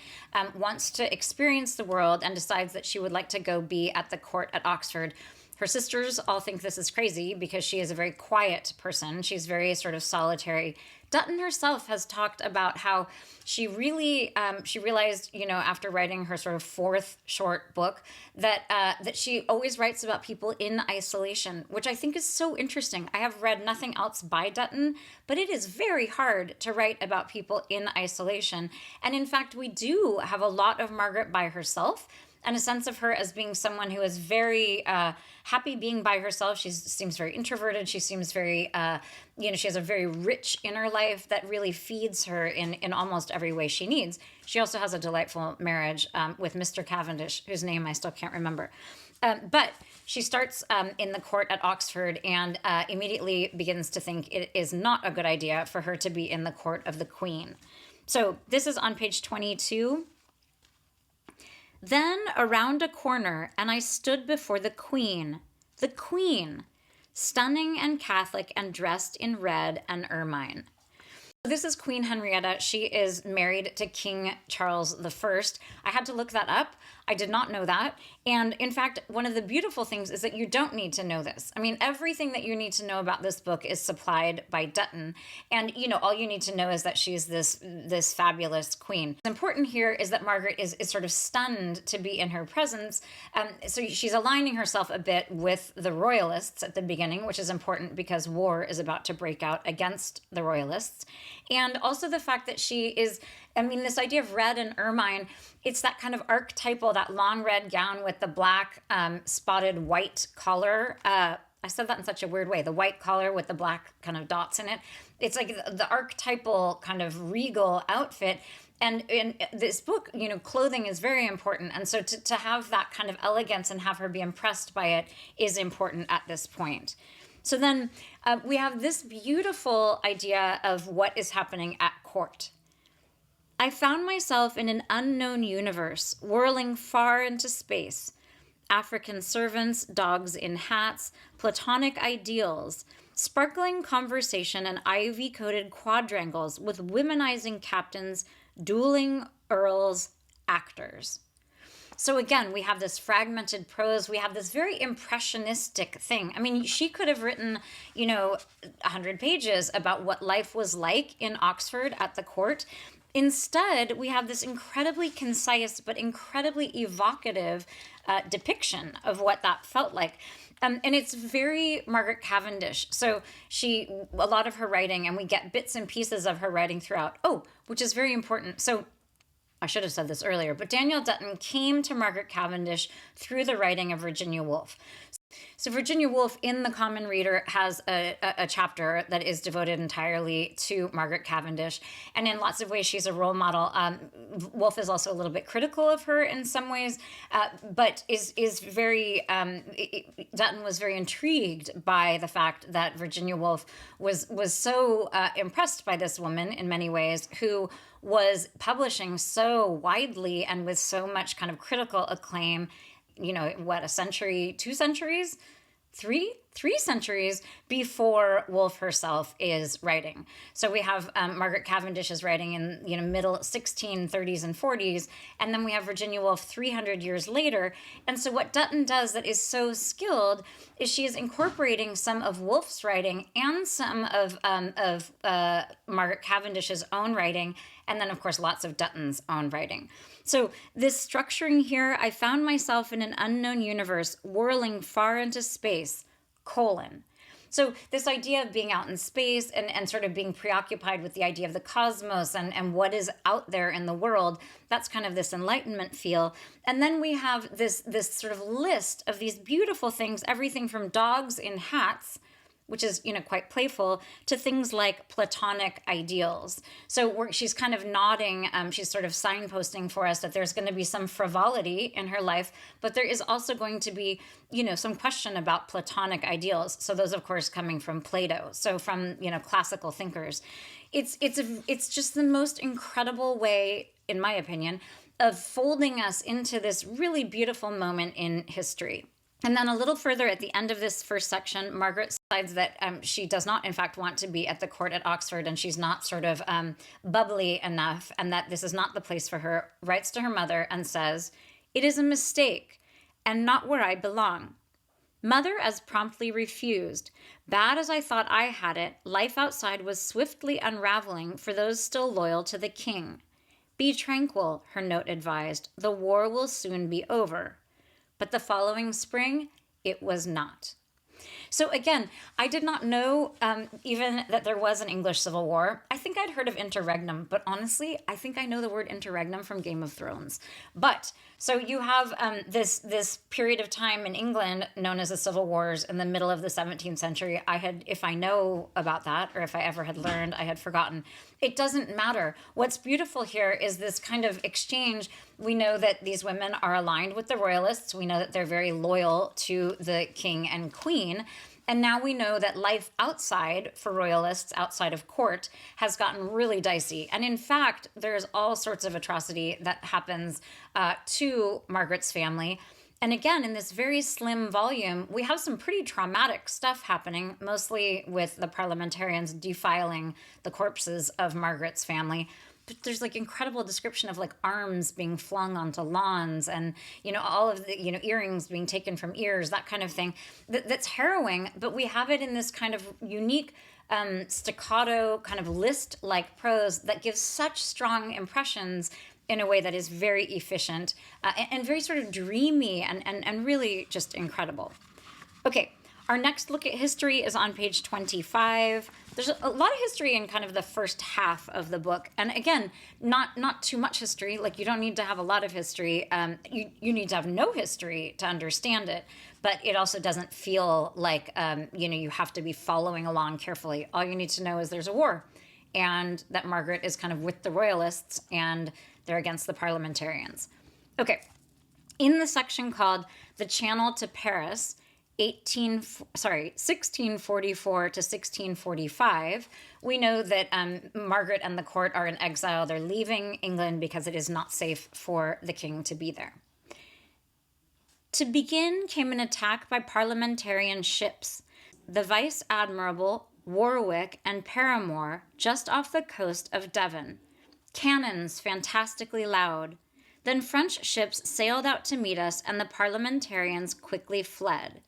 wants to experience the world, and decides that she would like to go be at the court at Oxford. Her sisters all think this is crazy because she is a very quiet person. She's very sort of solitary. Dutton herself has talked about how she really, she realized, after writing her sort of fourth short book, that she always writes about people in isolation, which I think is so interesting. I have read nothing else by Dutton, but it is very hard to write about people in isolation. And in fact, we do have a lot of Margaret by herself, and a sense of her as being someone who is very happy being by herself. She seems very introverted. She seems very, she has a very rich inner life that really feeds her in almost every way she needs. She also has a delightful marriage with Mr. Cavendish, whose name I still can't remember. But she starts in the court at Oxford and immediately begins to think it is not a good idea for her to be in the court of the Queen. So this is on page 22. Then around a corner, and I stood before the Queen, stunning and Catholic and dressed in red and ermine. This is Queen Henrietta. She is married to King Charles I. I had to look that up. I did not know that. And in fact, one of the beautiful things is that you don't need to know this. I mean, everything that you need to know about this book is supplied by Dutton. And, all you need to know is that she's this fabulous queen. What's important here is that Margaret is sort of stunned to be in her presence. So she's aligning herself a bit with the royalists at the beginning, which is important because war is about to break out against the royalists. And also the fact that she is, this idea of red and ermine, it's that kind of archetypal, that long red gown with the black spotted white collar. I said that in such a weird way, the white collar with the black kind of dots in it. It's like the archetypal kind of regal outfit. And in this book, clothing is very important. And so to have that kind of elegance and have her be impressed by it is important at this point. So then we have this beautiful idea of what is happening at court. I found myself in an unknown universe, whirling far into space. African servants, dogs in hats, platonic ideals, sparkling conversation and ivy-coated quadrangles with womanizing captains, dueling earls, actors. So again, we have this fragmented prose. We have this very impressionistic thing. I mean, she could have written, 100 pages about what life was like in Oxford at the court. Instead, we have this incredibly concise but incredibly evocative depiction of what that felt like. And it's very Margaret Cavendish. So a lot of her writing, and we get bits and pieces of her writing throughout. Oh, which is very important. So I should have said this earlier, but Danielle Dutton came to Margaret Cavendish through the writing of Virginia Woolf. So Virginia Woolf in The Common Reader has a chapter that is devoted entirely to Margaret Cavendish. And in lots of ways, she's a role model. Woolf is also a little bit critical of her in some ways, but is very, Dutton was very intrigued by the fact that Virginia Woolf was so impressed by this woman in many ways, who was publishing so widely and with so much kind of critical acclaim, a century, 2 centuries, 3? 3 centuries before Woolf herself is writing. So we have Margaret Cavendish is writing in middle 1630s and 40s, and then we have Virginia Woolf 300 years later. And so what Dutton does that is so skilled is she is incorporating some of Woolf's writing and some of Margaret Cavendish's own writing, and then of course lots of Dutton's own writing. So this structuring here, I found myself in an unknown universe whirling far into space, : so this idea of being out in space and sort of being preoccupied with the idea of the cosmos and what is out there in the world, that's kind of this Enlightenment feel. And then we have this sort of list of these beautiful things, everything from dogs in hats, which is, quite playful, to things like Platonic ideals. So she's kind of nodding, she's sort of signposting for us that there's going to be some frivolity in her life, but there is also going to be, some question about Platonic ideals. So those, of course, coming from Plato, so from, classical thinkers. It's just the most incredible way, in my opinion, of folding us into this really beautiful moment in history. And then a little further at the end of this first section, Margaret decides that she does not, in fact, want to be at the court at Oxford, and she's not sort of bubbly enough, and that this is not the place for her, writes to her mother and says, "It is a mistake, and not where I belong." Mother as promptly refused. Bad as I thought I had it, life outside was swiftly unraveling for those still loyal to the king. Be tranquil, her note advised. The war will soon be over. But the following spring, it was not. So again, I did not know even that there was an English Civil War. I think I'd heard of interregnum, but honestly, I think I know the word interregnum from Game of Thrones. But so you have this period of time in England known as the Civil Wars in the middle of the 17th century. If I know about that, or if I ever had learned, I had forgotten. It doesn't matter. What's beautiful here is this kind of exchange. We know that these women are aligned with the royalists. We know that they're very loyal to the king and queen. And now we know that life outside for royalists, outside of court, has gotten really dicey. And in fact, there's all sorts of atrocity that happens to Margaret's family. And again, in this very slim volume, we have some pretty traumatic stuff happening, mostly with the parliamentarians defiling the corpses of Margaret's family. But there's like incredible description of like arms being flung onto lawns and, all of the, earrings being taken from ears, that kind of thing. That's harrowing, but we have it in this kind of unique staccato kind of list-like prose that gives such strong impressions in a way that is very efficient and very sort of dreamy and really just incredible. Okay, our next look at history is on page 25. There's a lot of history in kind of the first half of the book. And again, not too much history. Like, you don't need to have a lot of history. You need to have no history to understand it. But it also doesn't feel like, you have to be following along carefully. All you need to know is there's a war and that Margaret is kind of with the royalists and they're against the parliamentarians. Okay, in the section called The Channel to Paris, 1644 to 1645, we know that Margaret and the court are in exile. They're leaving England because it is not safe for the king to be there. To begin came an attack by parliamentarian ships. The Vice Admiral, Warwick, and Paramore just off the coast of Devon. Cannons fantastically loud. Then French ships sailed out to meet us, and the parliamentarians quickly fled.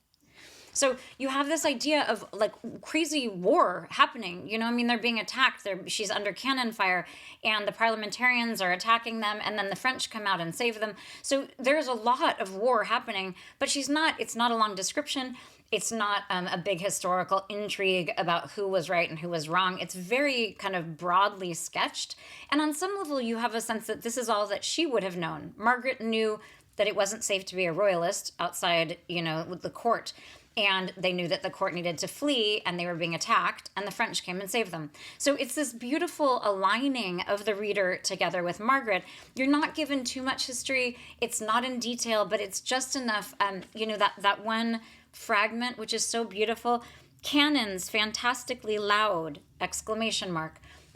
So you have this idea of like crazy war happening. They're being attacked. She's under cannon fire and the parliamentarians are attacking them. And then the French come out and save them. So there's a lot of war happening, but it's not a long description. It's not a big historical intrigue about who was right and who was wrong. It's very kind of broadly sketched. And on some level, you have a sense that this is all that she would have known. Margaret knew that it wasn't safe to be a royalist outside, with the court. And they knew that the court needed to flee and they were being attacked and the French came and saved them. So it's this beautiful aligning of the reader together with Margaret. You're not given too much history. It's not in detail, but it's just enough, that one fragment, which is so beautiful. Cannons fantastically loud, !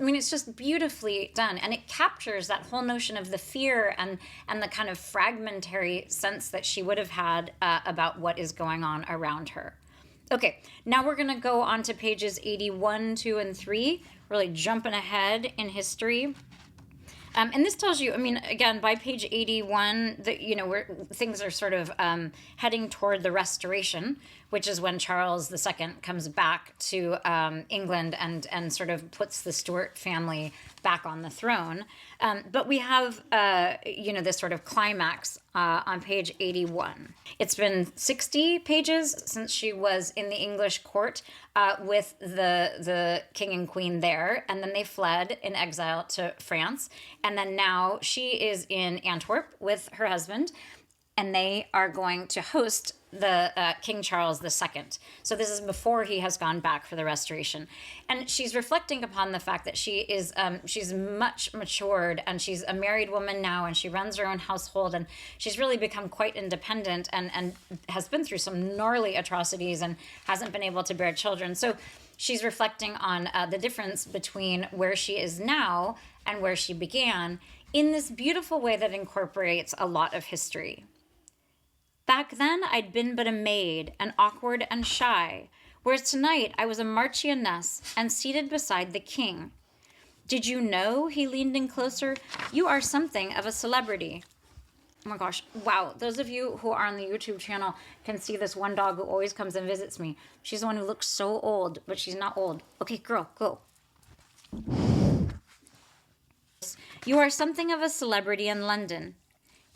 It's just beautifully done. And it captures that whole notion of the fear and the kind of fragmentary sense that she would have had about what is going on around her. Okay, now we're going to go on to pages 81, 2, and 3, really jumping ahead in history. And this tells you, I mean, again, by page 81, that where things are sort of heading toward the Restoration, which is when Charles II comes back to England and sort of puts the Stuart family back on the throne. But we have, this sort of climax on page 81. It's been 60 pages since she was in the English court with the king and queen there, and then they fled in exile to France, and then now she is in Antwerp with her husband, and they are going to host the King Charles II. So this is before he has gone back for the Restoration. And she's reflecting upon the fact that she is she's much matured, and she's a married woman now, and she runs her own household, and she's really become quite independent and has been through some gnarly atrocities and hasn't been able to bear children. So she's reflecting on the difference between where she is now and where she began in this beautiful way that incorporates a lot of history. Back then, I'd been but a maid, and awkward and shy, whereas tonight I was a marchioness and seated beside the king. Did you know, he leaned in closer, you are something of a celebrity. Oh my gosh, wow. Those of you who are on the YouTube channel can see this one dog who always comes and visits me. She's the one who looks so old, but she's not old. Okay, girl, go. You are something of a celebrity in London.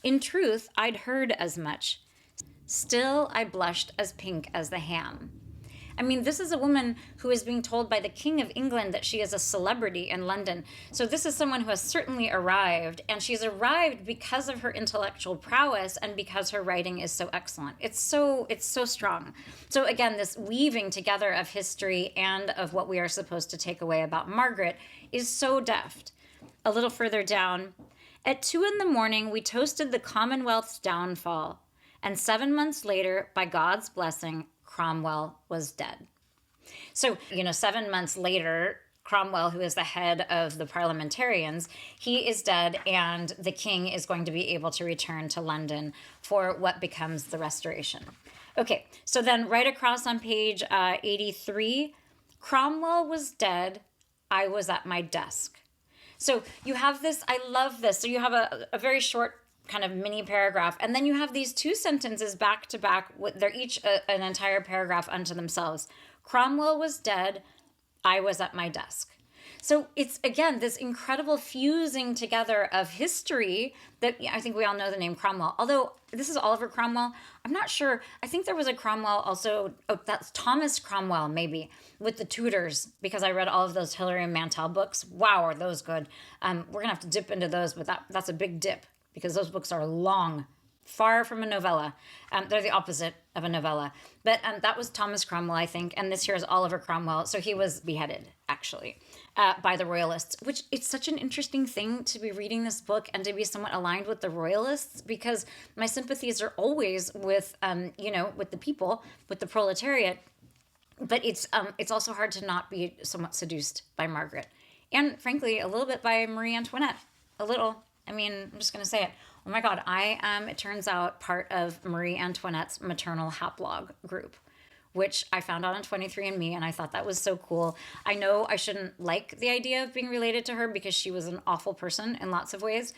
In truth, I'd heard as much. Still, I blushed as pink as the ham. I mean, this is a woman who is being told by the King of England that she is a celebrity in London. So this is someone who has certainly arrived, and she's arrived because of her intellectual prowess and because her writing is so excellent. It's so strong. So again, this weaving together of history and of what we are supposed to take away about Margaret is so deft. A little further down, at 2 a.m, we toasted the Commonwealth's downfall. And 7 months later, by God's blessing, Cromwell was dead. So, 7 months later, Cromwell, who is the head of the parliamentarians, he is dead, and the king is going to be able to return to London for what becomes the Restoration. Okay, so then right across on page 83, Cromwell was dead, I was at my desk. So you have this, I love this. So you have a very short kind of mini paragraph, and then you have these two sentences back to back. They're each an entire paragraph unto themselves. Cromwell was dead, I was at my desk. So it's, again, this incredible fusing together of history that I think we all know the name Cromwell. Although this is Oliver Cromwell, I'm not sure. I think there was a Cromwell also, that's Thomas Cromwell maybe, with the Tudors, because I read all of those Hilary Mantel books. Wow, are those good. We're going to have to dip into those, but that's a big dip, because those books are long, far from a novella. They're the opposite of a novella. But that was Thomas Cromwell, I think, and this here is Oliver Cromwell. So he was beheaded, actually, by the Royalists, which it's such an interesting thing to be reading this book and to be somewhat aligned with the Royalists, because my sympathies are always with, with the people, with the proletariat. But it's also hard to not be somewhat seduced by Margaret. And frankly, a little bit by Marie Antoinette. A little. I mean, I'm just going to say it. Oh my God, I am, it turns out, part of Marie Antoinette's maternal haplog group, which I found out on 23andMe, and I thought that was so cool. I know I shouldn't like the idea of being related to her because she was an awful person in lots of ways,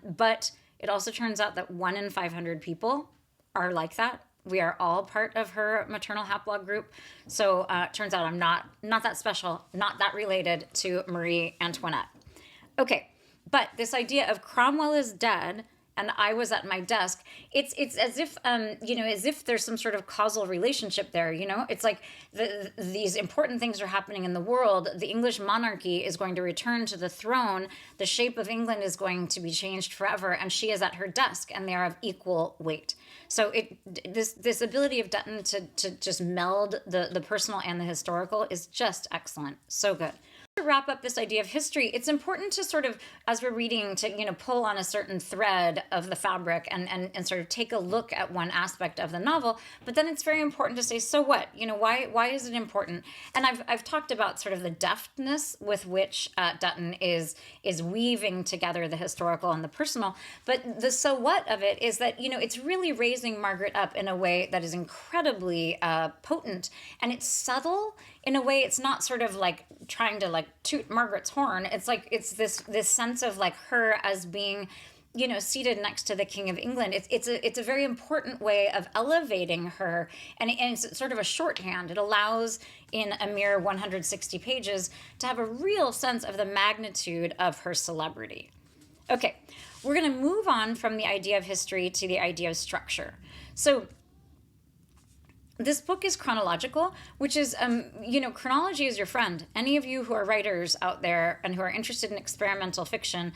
but it also turns out that 1 in 500 people are like that. We are all part of her maternal haplog group. So it turns out I'm not that special, not that related to Marie Antoinette. Okay. But this idea of Cromwell is dead and I was at my desk, it's as if, as if there's some sort of causal relationship there, It's like these important things are happening in the world. The English monarchy is going to return to the throne. The shape of England is going to be changed forever, and she is at her desk, and they are of equal weight. So this ability of Dutton to just meld the personal and the historical is just excellent. So good. to wrap up this idea of history, it's important to sort of, as we're reading, to, pull on a certain thread of the fabric and sort of take a look at one aspect of the novel. But then it's very important to say, so what? Why is it important? And I've talked about sort of the deftness with which Dutton is weaving together the historical and the personal. But the so what of it is that, it's really raising Margaret up in a way that is incredibly potent, and it's subtle in a way. It's not sort of like trying to like toot Margaret's horn. It's like it's this sense of like her as being, seated next to the King of England. It's a very important way of elevating her, and it's sort of a shorthand. It allows, in a mere 160 pages, to have a real sense of the magnitude of her celebrity. Okay, we're going to move on from the idea of history to the idea of structure. So this book is chronological, which is, chronology is your friend. Any of you who are writers out there and who are interested in experimental fiction,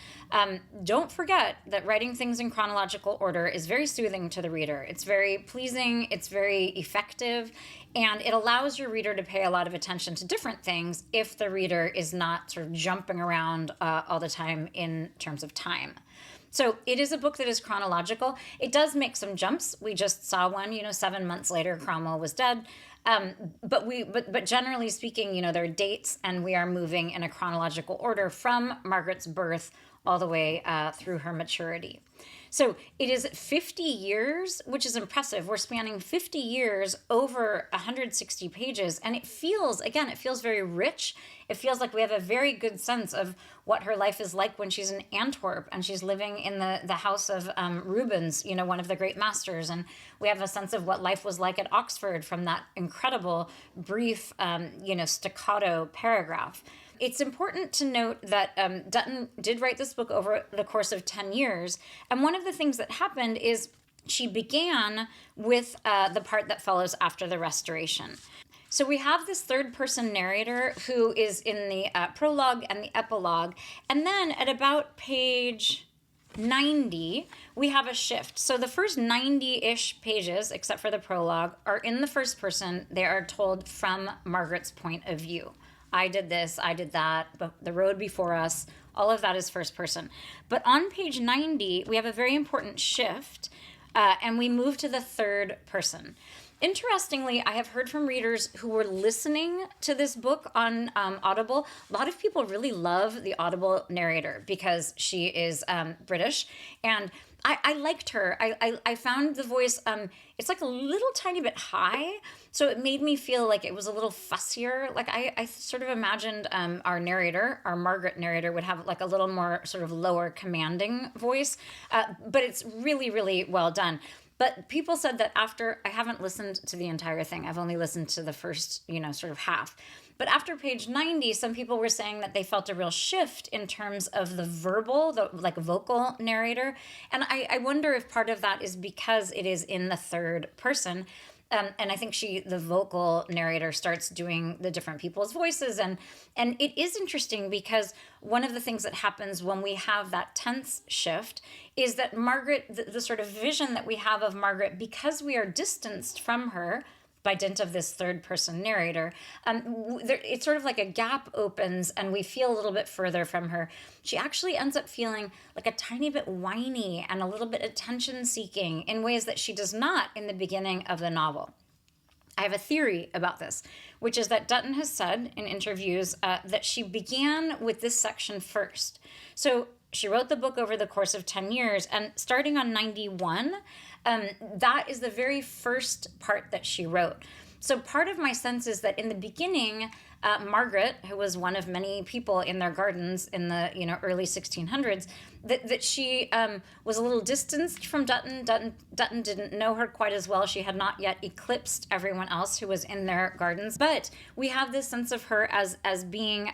don't forget that writing things in chronological order is very soothing to the reader. It's very pleasing, it's very effective, and it allows your reader to pay a lot of attention to different things if the reader is not sort of jumping around all the time in terms of time. So it is a book that is chronological. It does make some jumps. We just saw one, 7 months later, Cromwell was dead. But generally speaking, there are dates, and we are moving in a chronological order from Margaret's birth all the way through her maturity. So it is 50 years, which is impressive. We're spanning 50 years over 160 pages. And it feels very rich. It feels like we have a very good sense of what her life is like when she's in Antwerp and she's living in the house of Rubens, one of the great masters. And we have a sense of what life was like at Oxford from that incredible brief, staccato paragraph. It's important to note that Dutton did write this book over the course of 10 years. And one of the things that happened is she began with the part that follows after the Restoration. So we have this third-person narrator who is in the prologue and the epilogue. And then at about page 90, we have a shift. So the first 90-ish pages, except for the prologue, are in the first person. They are told from Margaret's point of view. I did this, I did that, the road before us, all of that is first person. But on page 90, we have a very important shift, and we move to the third person. Interestingly, I have heard from readers who were listening to this book on Audible. A lot of people really love the Audible narrator because she is British, and I liked her. I found the voice, it's like a little tiny bit high, so it made me feel like it was a little fussier. Like I sort of imagined our narrator, our Margaret narrator, would have like a little more sort of lower commanding voice, but it's really, really well done. But people said that after, I haven't listened to the entire thing, I've only listened to the first, sort of half. But after page 90, some people were saying that they felt a real shift in terms of the verbal, the like vocal narrator. And I wonder if part of that is because it is in the third person. And I think the vocal narrator starts doing the different people's voices. And it is interesting because one of the things that happens when we have that tense shift is that Margaret, the sort of vision that we have of Margaret, because we are distanced from her by dint of this third person narrator, it's sort of like a gap opens and we feel a little bit further from her. She actually ends up feeling like a tiny bit whiny and a little bit attention seeking in ways that she does not in the beginning of the novel. I have a theory about this, which is that Dutton has said in interviews that she began with this section first. So she wrote the book over the course of 10 years, and starting on 91, that is the very first part that she wrote. So part of my sense is that in the beginning, Margaret, who was one of many people in their gardens in the early 1600s, that she was a little distanced from Dutton. Dutton didn't know her quite as well. She had not yet eclipsed everyone else who was in their gardens. But we have this sense of her as being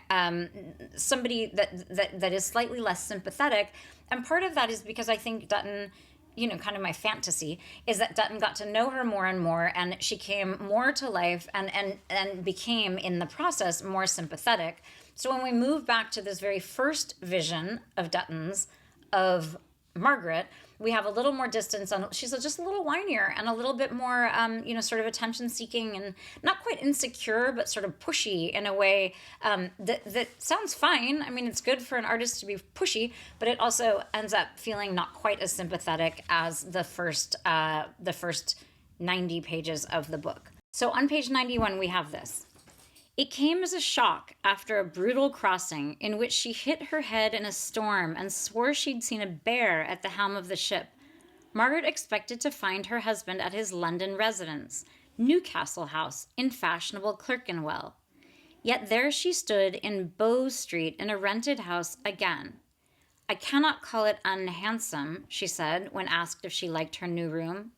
somebody that is slightly less sympathetic. And part of that is because I think Dutton, kind of my fantasy is that Dutton got to know her more and more, and she came more to life and became, in the process, more sympathetic. So when we move back to this very first vision of Dutton's of Margaret, we have a little more distance, and she's just a little whinier and a little bit more, sort of attention seeking and not quite insecure, but sort of pushy in a way that sounds fine. I mean, it's good for an artist to be pushy, but it also ends up feeling not quite as sympathetic as the first 90 pages of the book. So on page 91, we have this. It came as a shock after a brutal crossing in which she hit her head in a storm and swore she'd seen a bear at the helm of the ship. Margaret expected to find her husband at his London residence, Newcastle House, in fashionable Clerkenwell. Yet there she stood in Bow Street in a rented house again. I cannot call it unhandsome, she said when asked if she liked her new room.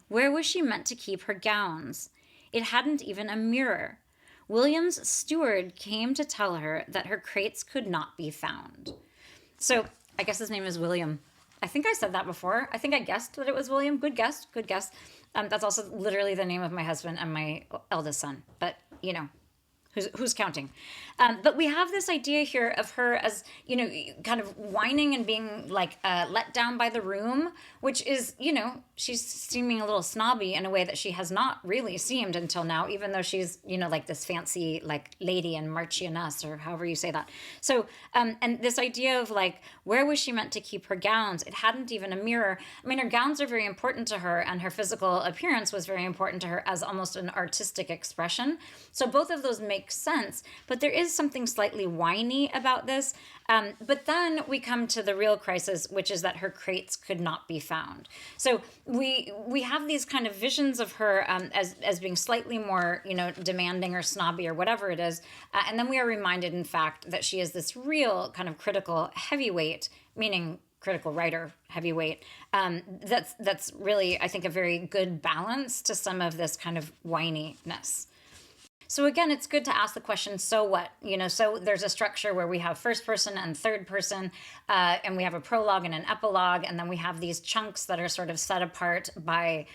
Where was she meant to keep her gowns? It hadn't even a mirror. William's steward came to tell her that her crates could not be found. So I guess his name is William. I think I said that before. I think I guessed that it was William. Good guess. Good guess. That's also literally the name of my husband and my eldest son. But, who's counting? But we have this idea here of her as, kind of whining and being like let down by the room, which is, she's seeming a little snobby in a way that she has not really seemed until now, even though she's, like this fancy, like lady and marchioness or however you say that. So, and this idea of like, where was she meant to keep her gowns? It hadn't even a mirror. I mean, her gowns are very important to her, and her physical appearance was very important to her as almost an artistic expression. So both of those make sense, but there is something slightly whiny about this. But then we come to the real crisis, which is that her crates could not be found. So we have these kind of visions of her as being slightly more, demanding or snobby or whatever it is. And then we are reminded, in fact, that she is this real kind of critical heavyweight, meaning critical writer heavyweight. That's really, I think, a very good balance to some of this kind of whininess. So again, it's good to ask the question, so what? So there's a structure where we have first person and third person, and we have a prologue and an epilogue, and then we have these chunks that are sort of set apart by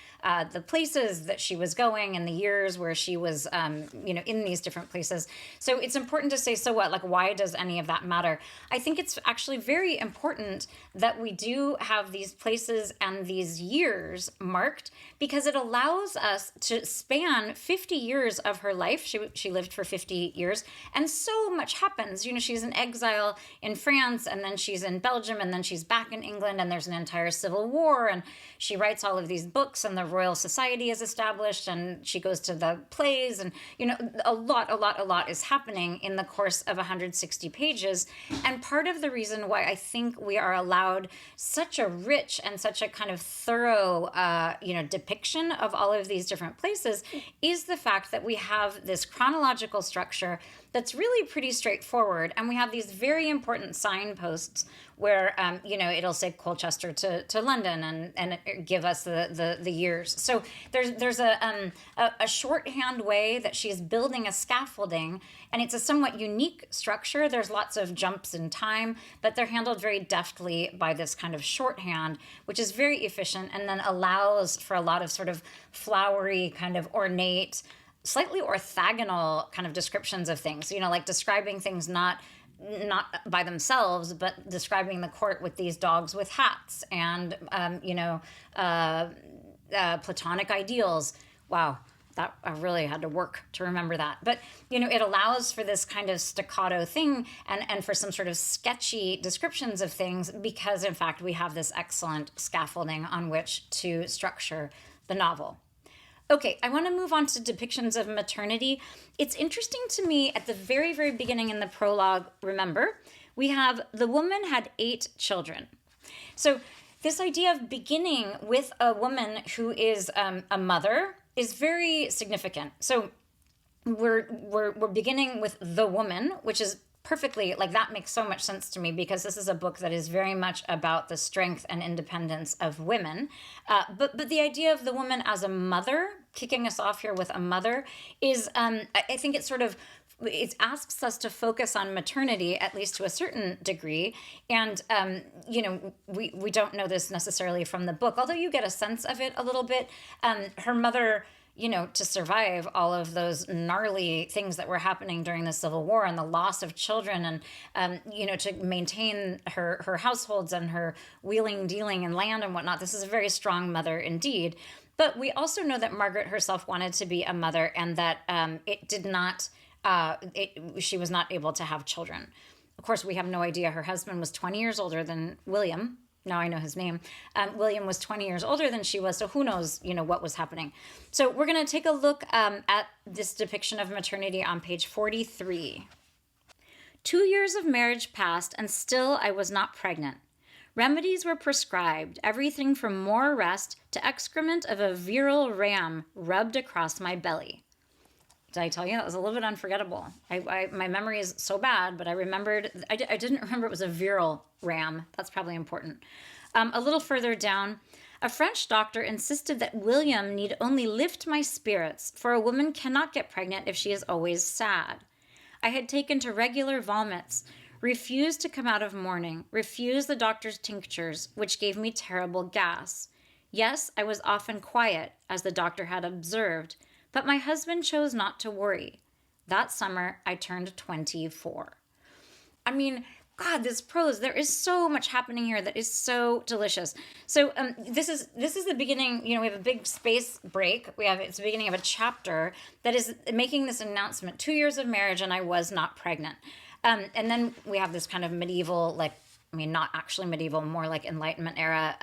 the places that she was going and the years where she was, in these different places. So it's important to say, so what? Like, why does any of that matter? I think it's actually very important that we do have these places and these years marked, because it allows us to span 50 years of her life. She lived for 50 years, and so much happens. She's in exile in France, and then she's in Belgium, and then she's back in England, and there's an entire civil war, and she writes all of these books, and the Royal Society is established, and she goes to the plays, and a lot is happening in the course of 160 pages. And part of the reason why I think we are allowed such a rich and such a kind of thorough depiction of all of these different places is the fact that we have this chronological structure that's really pretty straightforward, and we have these very important signposts where it'll say Colchester to London and give us the years. So there's a shorthand way that she's building a scaffolding, and it's a somewhat unique structure. There's lots of jumps in time, but they're handled very deftly by this kind of shorthand, which is very efficient and then allows for a lot of sort of flowery, kind of ornate, slightly orthogonal kind of descriptions of things, like describing things not by themselves, but describing the court with these dogs with hats and, Platonic ideals. Wow, that I really had to work to remember that. But, it allows for this kind of staccato thing and for some sort of sketchy descriptions of things, because, in fact, we have this excellent scaffolding on which to structure the novel. Okay, I want to move on to depictions of maternity. It's interesting to me at the very, very beginning in the prologue, remember, we have the woman had 8 children. So this idea of beginning with a woman who is a mother is very significant. So we're beginning with the woman, which is perfectly, like, that makes so much sense to me, because this is a book that is very much about the strength and independence of women. But the idea of the woman as a mother, kicking us off here with a mother, is, I think it asks us to focus on maternity, at least to a certain degree. And, we don't know this necessarily from the book, although you get a sense of it a little bit. Her mother, to survive all of those gnarly things that were happening during the Civil War and the loss of children, and to maintain her households and her wheeling, dealing in land and whatnot. This is a very strong mother indeed. But we also know that Margaret herself wanted to be a mother, and that she was not able to have children. Of course, we have no idea. Her husband was 20 years older than William. Now I know his name. William was 20 years older than she was, so who knows, what was happening. So we're going to take a look at this depiction of maternity on page 43. 2 years of marriage passed, and still I was not pregnant. Remedies were prescribed, everything from more rest to excrement of a virile ram rubbed across my belly. Did I tell you? That was a little bit unforgettable. My memory is so bad, but I didn't remember it was a virile ram. That's probably important. A little further down, a French doctor insisted that William need only lift my spirits, for a woman cannot get pregnant if she is always sad. I had taken to regular vomits, refused to come out of mourning, refused the doctor's tinctures, which gave me terrible gas. Yes, I was often quiet, as the doctor had observed, but my husband chose not to worry. That summer, I turned 24. I mean, God, this prose, there is so much happening here that is so delicious. So this is the beginning, we have a big space break. It's the beginning of a chapter that is making this announcement, 2 years of marriage and I was not pregnant. And then we have this kind of medieval, not actually medieval, more like Enlightenment era,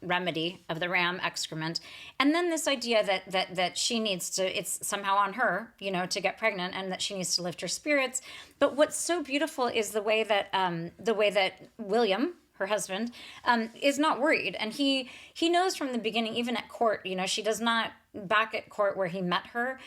remedy of the ram excrement. And then this idea that she needs to, it's somehow on her, to get pregnant, and that she needs to lift her spirits. But what's so beautiful is the way that William, her husband, is not worried. And he knows from the beginning, even at court, she does not, back at court where he met her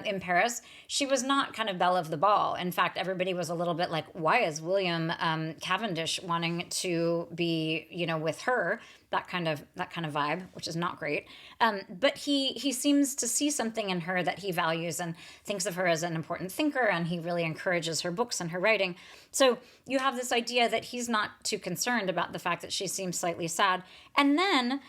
in Paris, she was not kind of belle of the ball. In fact, everybody was a little bit like, why is William Cavendish wanting to be, with her? That kind of vibe, which is not great. But he seems to see something in her that he values and thinks of her as an important thinker, and he really encourages her books and her writing. So you have this idea that he's not too concerned about the fact that she seems slightly sad. And then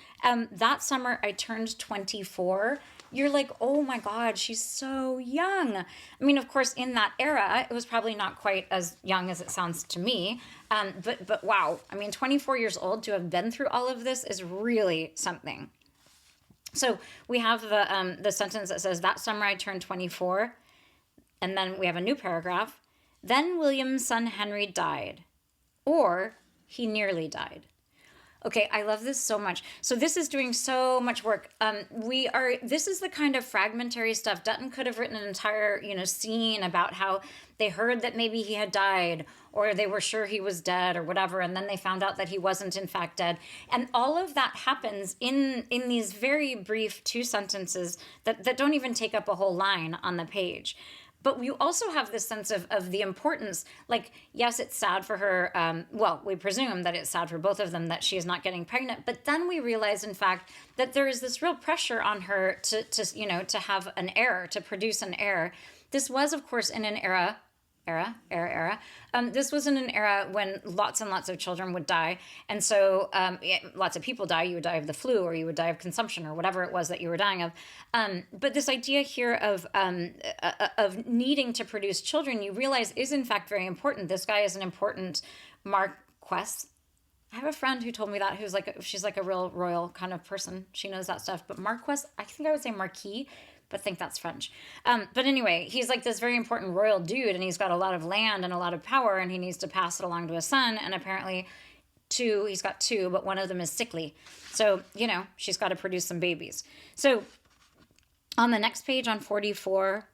that summer I turned 24. You're like, oh my God, she's so young. I mean, of course, in that era, it was probably not quite as young as it sounds to me. But wow, I mean, 24 years old to have been through all of this is really something. So we have the sentence that says, that summer I turned 24. And then we have a new paragraph. Then William's son Henry died, or he nearly died. Okay, I love this so much. So this is doing so much work. This is the kind of fragmentary stuff. Dutton could have written an entire, scene about how they heard that maybe he had died, or they were sure he was dead or whatever, and then they found out that he wasn't in fact dead. And all of that happens in these very brief 2 sentences that don't even take up a whole line on the page. But you also have this sense of the importance, yes, it's sad for her. We presume that it's sad for both of them that she is not getting pregnant. But then we realize, in fact, that there is this real pressure on her to have an heir, to produce an heir. This was, of course, in an era. This was in an era when lots and lots of children would die. And so lots of people die. You would die of the flu, or you would die of consumption, or whatever it was that you were dying of. But this idea here of needing to produce children, you realize is in fact very important. This guy is an important marquess. I have a friend who told me that, she's like a real royal kind of person. She knows that stuff. But marquess, I think I would say marquis, but think that's French. But anyway, he's like this very important royal dude, and he's got a lot of land and a lot of power, and he needs to pass it along to his son. And apparently he's got 2, but one of them is sickly. So, she's got to produce some babies. So on the next page, on 44,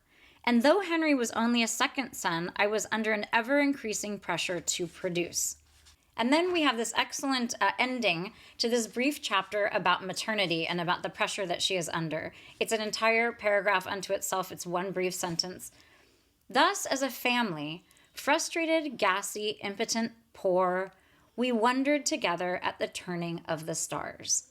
and though Henry was only a second son, I was under an ever-increasing pressure to produce. And then we have this excellent ending to this brief chapter about maternity and about the pressure that she is under. It's an entire paragraph unto itself. It's one brief sentence. Thus, as a family, frustrated, gassy, impotent, poor, we wondered together at the turning of the stars.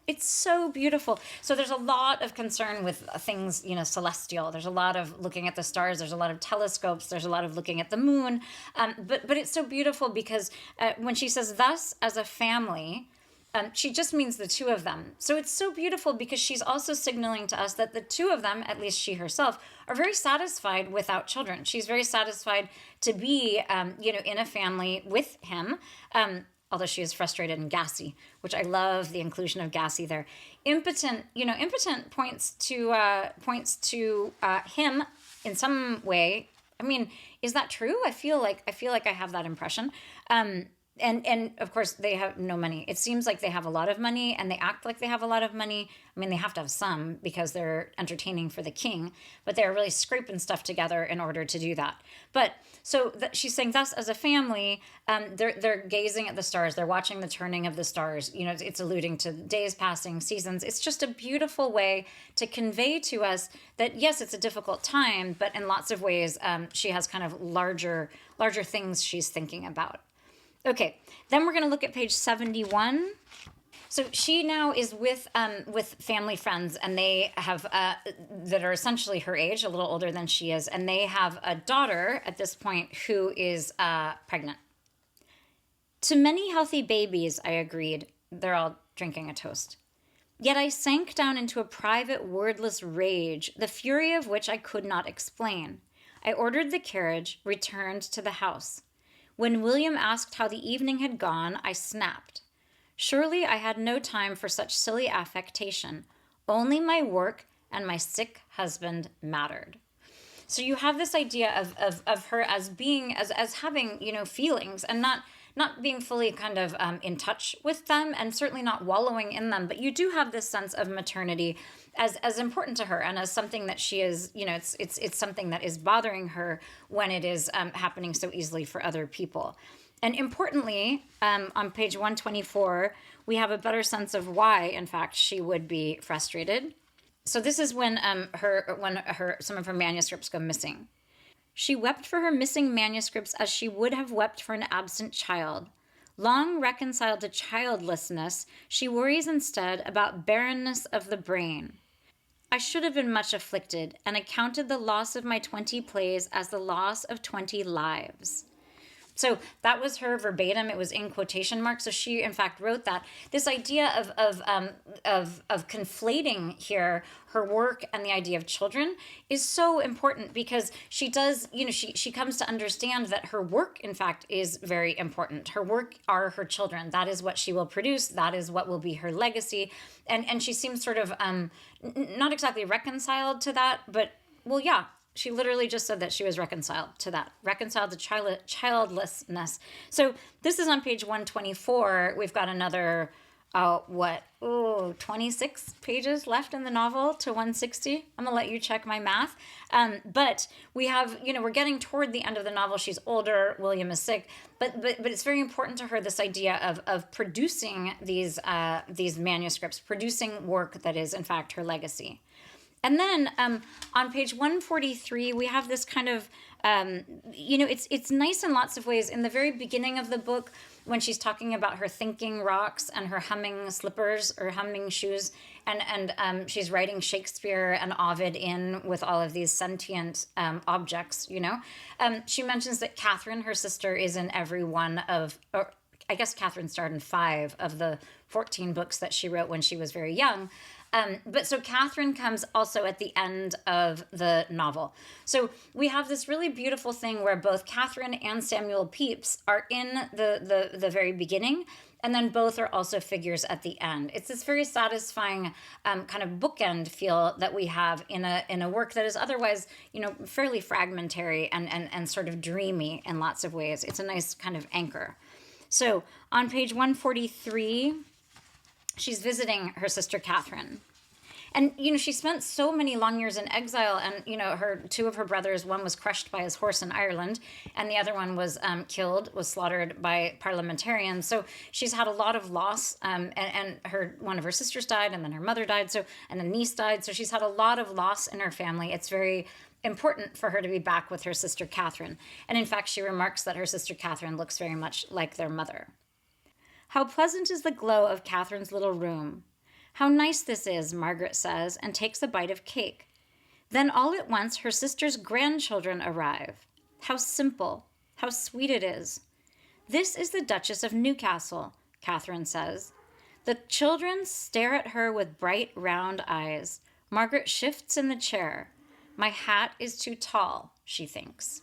It's so beautiful. So there's a lot of concern with things, celestial. There's a lot of looking at the stars. There's a lot of telescopes. There's a lot of looking at the moon. But it's so beautiful because when she says, thus, as a family, She just means the two of them. So it's so beautiful because she's also signaling to us that the two of them, at least she herself, are very satisfied without children. She's very satisfied to be, in a family with him. Although she is frustrated and gassy, which I love the inclusion of gassy there. Impotent points to him in some way. I mean, is that true? I feel like I have that impression. And of course they have no money. It seems like they have a lot of money and they act like they have a lot of money. I mean, they have to have some because they're entertaining for the king, but they're really scraping stuff together in order to do that. But so she's saying thus as a family, they're gazing at the stars. They're watching the turning of the stars. It's alluding to days passing, seasons. It's just a beautiful way to convey to us that yes, it's a difficult time, but in lots of ways, she has kind of larger things she's thinking about. Okay, then we're going to look at page 71. So she now is with family friends, and they have that are essentially her age, a little older than she is, and they have a daughter at this point who is pregnant. To many healthy babies, I agreed. They're all drinking a toast. Yet I sank down into a private, wordless rage, the fury of which I could not explain. I ordered the carriage, returned to the house. When William asked how the evening had gone, I snapped. Surely I had no time for such silly affectation. Only my work and my sick husband mattered. So you have this idea of her as being, as having, feelings and not being fully kind of in touch with them and certainly not wallowing in them. But you do have this sense of maternity as important to her and as something that she is, it's something that is bothering her when it is happening so easily for other people. And importantly, on page 124, we have a better sense of why, in fact, she would be frustrated. So this is when some of her manuscripts go missing. She wept for her missing manuscripts as she would have wept for an absent child. Long reconciled to childlessness, she worries instead about barrenness of the brain. I should have been much afflicted, and accounted the loss of my 20 plays as the loss of 20 lives. So that was her verbatim. It was in quotation marks. So she, in fact, wrote that. This idea of conflating here her work and the idea of children is so important because she does, she comes to understand that her work, in fact, is very important. Her work are her children. That is what she will produce. That is what will be her legacy. And she seems sort of not exactly reconciled to that, but well, yeah. She literally just said that she was reconciled to that, reconciled to childlessness. So this is on page 124. We've got another, 26 pages left in the novel to 160. I'm gonna let you check my math. But we have, we're getting toward the end of the novel. She's older, William is sick, but it's very important to her, this idea of producing these manuscripts, producing work that is in fact her legacy. And then on page 143, we have this kind of, it's nice in lots of ways. In the very beginning of the book, when she's talking about her thinking rocks and her humming slippers or humming shoes, and she's writing Shakespeare and Ovid in with all of these sentient objects, she mentions that Catherine, her sister, is in every one of, or I guess Catherine starred in 5 of the 14 books that she wrote when she was very young. But so Catherine comes also at the end of the novel. So we have this really beautiful thing where both Catherine and Samuel Pepys are in the very beginning, and then both are also figures at the end. It's this very satisfying kind of bookend feel that we have in a work that is otherwise, fairly fragmentary and sort of dreamy in lots of ways. It's a nice kind of anchor. So on page 143, she's visiting her sister Catherine. And, she spent so many long years in exile, and, her 2 of her brothers, one was crushed by his horse in Ireland, and the other one was was slaughtered by parliamentarians. So she's had a lot of loss, and one of her sisters died, and then her mother died, and a niece died. So she's had a lot of loss in her family. It's very important for her to be back with her sister Catherine. And in fact, she remarks that her sister Catherine looks very much like their mother. How pleasant is the glow of Catherine's little room. How nice this is, Margaret says, and takes a bite of cake. Then all at once her sister's grandchildren arrive. How simple, how sweet it is. This is the Duchess of Newcastle, Catherine says. The children stare at her with bright, round eyes. Margaret shifts in the chair. My hat is too tall, she thinks.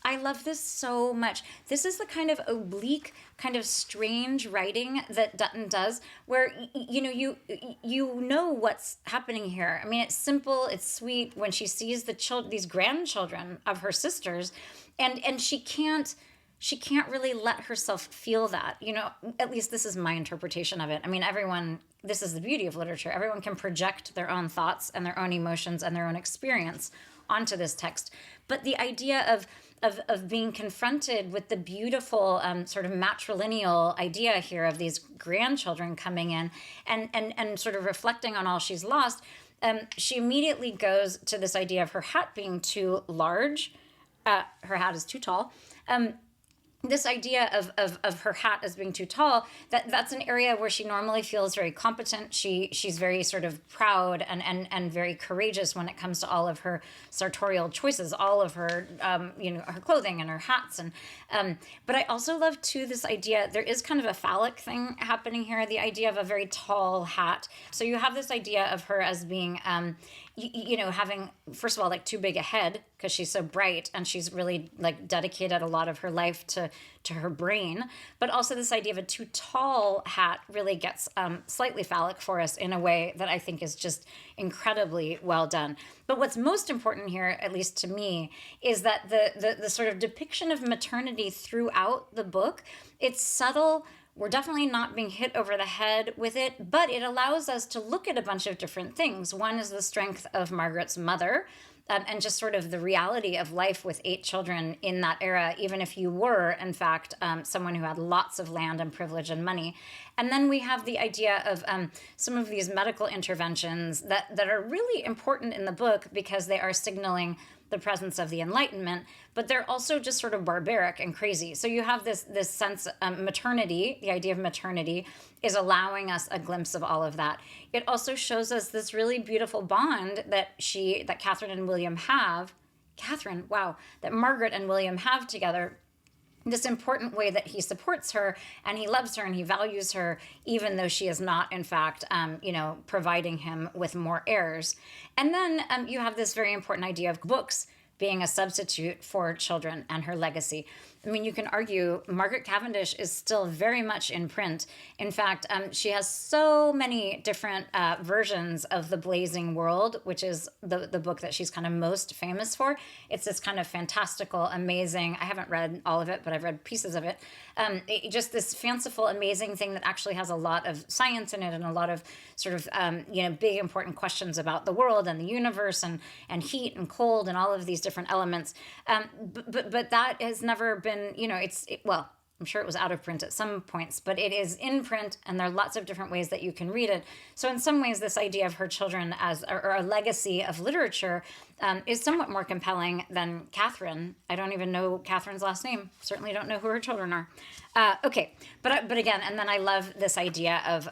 I love this so much. This is the kind of oblique, kind of strange writing that Dutton does, where you know what's happening here. I mean, it's simple, it's sweet when she sees these grandchildren of her sisters, and she can't really let herself feel that. At least this is my interpretation of it. I mean, this is the beauty of literature. Everyone can project their own thoughts and their own emotions and their own experience onto this text. But the idea of being confronted with the beautiful sort of matrilineal idea here of these grandchildren coming in and sort of reflecting on all she's lost, she immediately goes to this idea of her hat being too large. Her hat is too tall. This idea of her hat as being too tall, that's an area where she normally feels very competent. She's very sort of proud and very courageous when it comes to all of her sartorial choices, all of her her clothing and her hats. But I also love too this idea, there is kind of a phallic thing happening here, the idea of a very tall hat. So you have this idea of her as being having, first of all, like too big a head because she's so bright and she's really like dedicated a lot of her life to her brain. But also this idea of a too tall hat really gets slightly phallic for us in a way that I think is just incredibly well done. But what's most important here, at least to me, is that the sort of depiction of maternity throughout the book, it's subtle. We're definitely not being hit over the head with it, but it allows us to look at a bunch of different things. One is the strength of Margaret's mother, and just sort of the reality of life with 8 children in that era, even if you were, in fact, someone who had lots of land and privilege and money. And then we have the idea of some of these medical interventions that are really important in the book because they are signaling the presence of the Enlightenment, but they're also just sort of barbaric and crazy. So you have this sense, maternity, the idea of maternity is allowing us a glimpse of all of that. It also shows us this really beautiful bond that Catherine and William have. That Margaret and William have together. This important way that he supports her and he loves her and he values her, even though she is not, in fact, providing him with more heirs. And then you have this very important idea of books being a substitute for children and her legacy. I mean, you can argue Margaret Cavendish is still very much in print. In fact, she has so many different versions of The Blazing World, which is the book that she's kind of most famous for. It's this kind of fantastical, amazing, I haven't read all of it, but I've read pieces of it. Just this fanciful, amazing thing that actually has a lot of science in it and a lot of sort of, big important questions about the world and the universe and heat and cold and all of these different elements. But that has never been, I'm sure it was out of print at some points, but it is in print and there are lots of different ways that you can read it. So in some ways, this idea of her children as or a legacy of literature is somewhat more compelling than Catherine. I don't even know Catherine's last name. Certainly don't know who her children are. But again, and then I love this idea of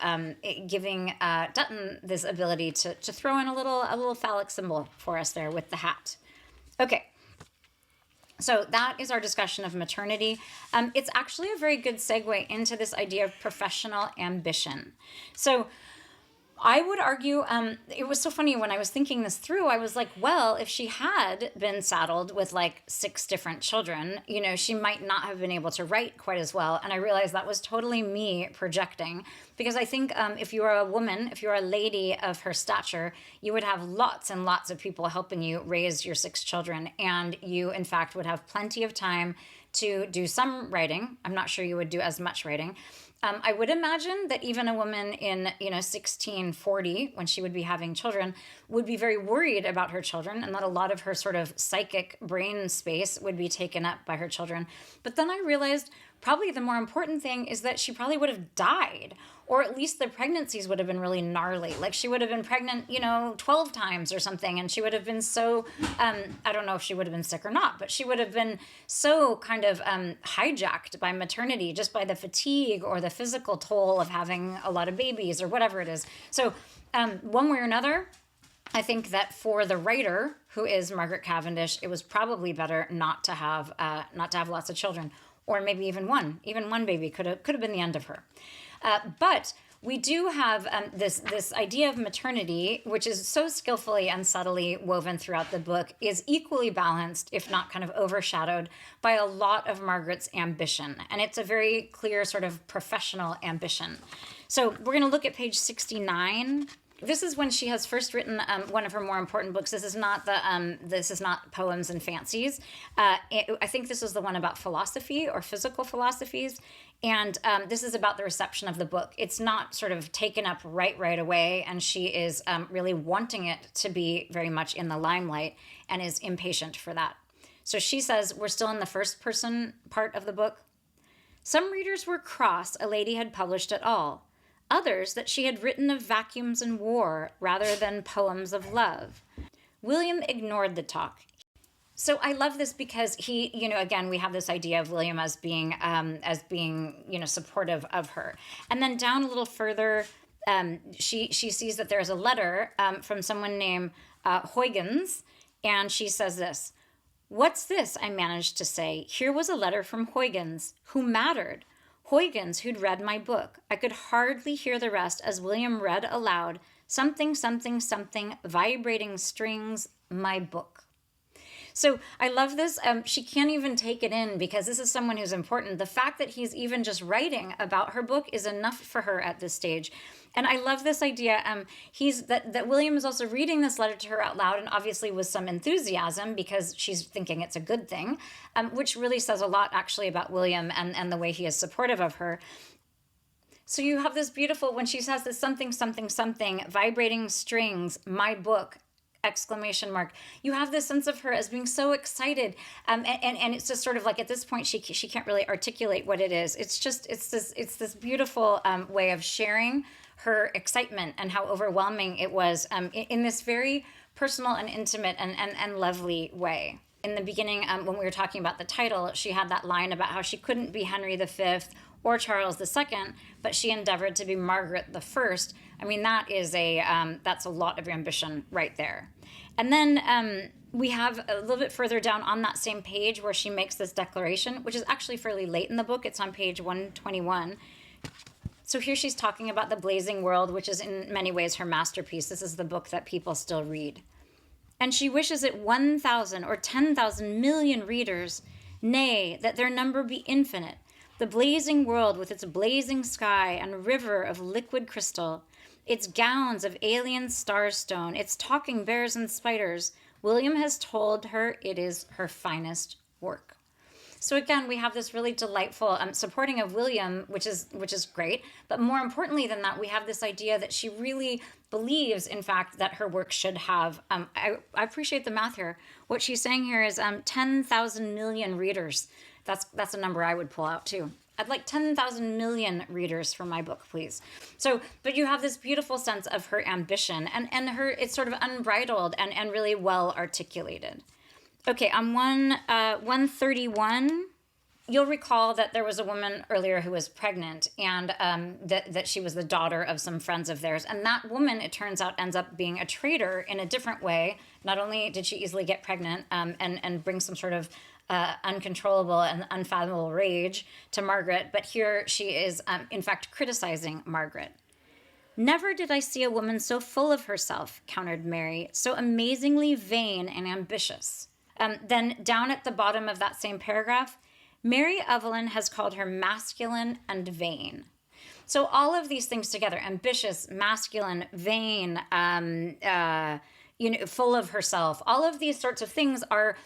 giving Dutton this ability to throw in a little phallic symbol for us there with the hat. Okay. So that is our discussion of maternity. It's actually a very good segue into this idea of professional ambition. So I would argue, it was so funny when I was thinking this through, I was like, well, if she had been saddled with like 6 different children, she might not have been able to write quite as well. And I realized that was totally me projecting, because I think if you are a woman, if you're a lady of her stature, you would have lots and lots of people helping you raise your 6 children. And you, in fact, would have plenty of time to do some writing. I'm not sure you would do as much writing. I would imagine that even a woman in, 1640, when she would be having children, would be very worried about her children and that a lot of her sort of psychic brain space would be taken up by her children. But then I realized probably the more important thing is that she probably would have died, or at least the pregnancies would have been really gnarly. Like she would have been pregnant, 12 times or something. And she would have been so, I don't know if she would have been sick or not, but she would have been so kind of hijacked by maternity, just by the fatigue or the physical toll of having a lot of babies or whatever it is. So one way or another, I think that for the writer, who is Margaret Cavendish, it was probably better not to have lots of children, or maybe even one baby could have been the end of her. But we do have this idea of maternity, which is so skillfully and subtly woven throughout the book, is equally balanced, if not kind of overshadowed, by a lot of Margaret's ambition. And it's a very clear sort of professional ambition. So we're going to look at page 69. This is when she has first written one of her more important books. This is not Poems and Fancies. I think this was the one about philosophy or physical philosophies. And this is about the reception of the book. It's not sort of taken up right away, and she is really wanting it to be very much in the limelight and is impatient for that. So she says, we're still in the first person part of the book. Some readers were cross a lady had published at all. Others that she had written of vacuums and war rather than poems of love. William ignored the talk. So I love this because he, again, we have this idea of William as being, supportive of her. And then down a little further, she sees that there's a letter from someone named Huygens, and she says this, "What's this?" I managed to say. Here was a letter from Huygens, who mattered. Huygens, who'd read my book. I could hardly hear the rest as William read aloud, something, something, something, vibrating strings, my book. So I love this. She can't even take it in because this is someone who's important. The fact that he's even just writing about her book is enough for her at this stage. And I love this idea. That William is also reading this letter to her out loud, and obviously with some enthusiasm because she's thinking it's a good thing, which really says a lot actually about William and the way he is supportive of her. So you have this beautiful, when she says this something, something, something, vibrating strings, my book, exclamation mark. You have this sense of her as being so excited, and it's just sort of like at this point she can't really articulate what it is. It's this beautiful way of sharing her excitement and how overwhelming it was in this very personal and intimate and lovely way. In the beginning, when we were talking about the title, she had that line about how she couldn't be Henry V or Charles II, but she endeavored to be Margaret I. I mean, that's a lot of ambition right there. And then we have a little bit further down on that same page where she makes this declaration, which is actually fairly late in the book. It's on page 121. So here she's talking about the blazing world, which is in many ways her masterpiece. This is the book that people still read. And she wishes it 1,000 or 10,000 million readers, nay, that their number be infinite. The blazing world with its blazing sky and river of liquid crystal, its gowns of alien starstone, its talking bears and spiders, William has told her it is her finest work. So again, we have this really delightful supporting of William, which is great. But more importantly than that, we have this idea that she really believes, in fact, that her work should have, I appreciate the math here. What she's saying here is 10,000 million readers. That's a number I would pull out too. I'd like 10,000 million readers for my book, please. So, but you have this beautiful sense of her ambition and her, it's sort of unbridled and really well articulated. Okay, on 131, you'll recall that there was a woman earlier who was pregnant and that she was the daughter of some friends of theirs. And that woman, it turns out, ends up being a traitor in a different way. Not only did she easily get pregnant and bring some sort of uncontrollable and unfathomable rage to Margaret, but here she is, in fact, criticizing Margaret. Never did I see a woman so full of herself, countered Mary, so amazingly vain and ambitious. Then down at the bottom of that same paragraph, Mary Evelyn has called her masculine and vain. So all of these things together, ambitious, masculine, vain, full of herself, all of these sorts of things are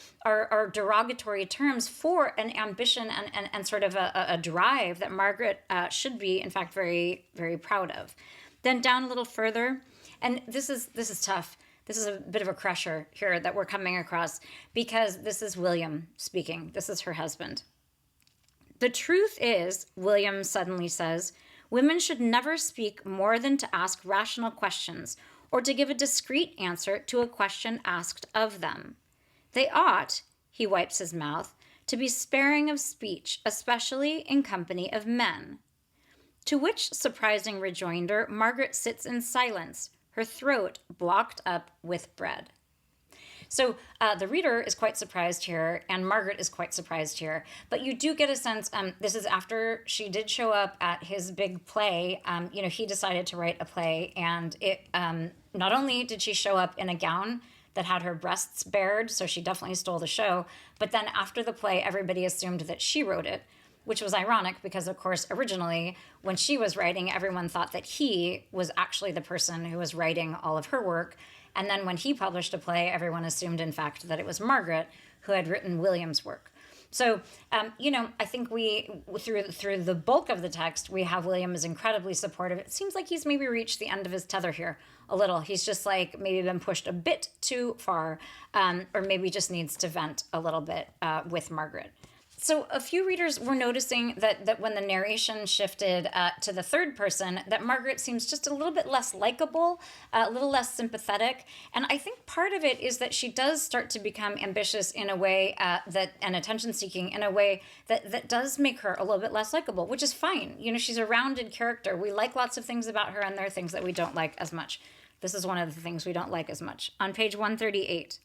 derogatory terms for an ambition and sort of a drive that Margaret should be, in fact, very, very proud of. Then down a little further, and this is tough. This is a bit of a crusher here that we're coming across because this is William speaking. This is her husband. The truth is, William suddenly says, women should never speak more than to ask rational questions or to give a discreet answer to a question asked of them. They ought, he wipes his mouth, to be sparing of speech, especially in company of men. To which surprising rejoinder, Margaret sits in silence, her throat blocked up with bread. So the reader is quite surprised here, and Margaret is quite surprised here. But you do get a sense, this is after she did show up at his big play. He decided to write a play, and it not only did she show up in a gown that had her breasts bared, so she definitely stole the show, but then after the play, everybody assumed that she wrote it, which was ironic because, of course, originally, when she was writing, everyone thought that he was actually the person who was writing all of her work. And then when he published a play, everyone assumed, in fact, that it was Margaret who had written William's work. So, I think through the bulk of the text, we have William is incredibly supportive. It seems like he's maybe reached the end of his tether here a little. He's just like maybe been pushed a bit too far, or maybe just needs to vent a little bit with Margaret. So a few readers were noticing that when the narration shifted to the third person, that Margaret seems just a little bit less likable, a little less sympathetic. And I think part of it is that she does start to become ambitious in a way and attention-seeking in a way that does make her a little bit less likable, which is fine. She's a rounded character. We like lots of things about her, and there are things that we don't like as much. This is one of the things we don't like as much. On page 138.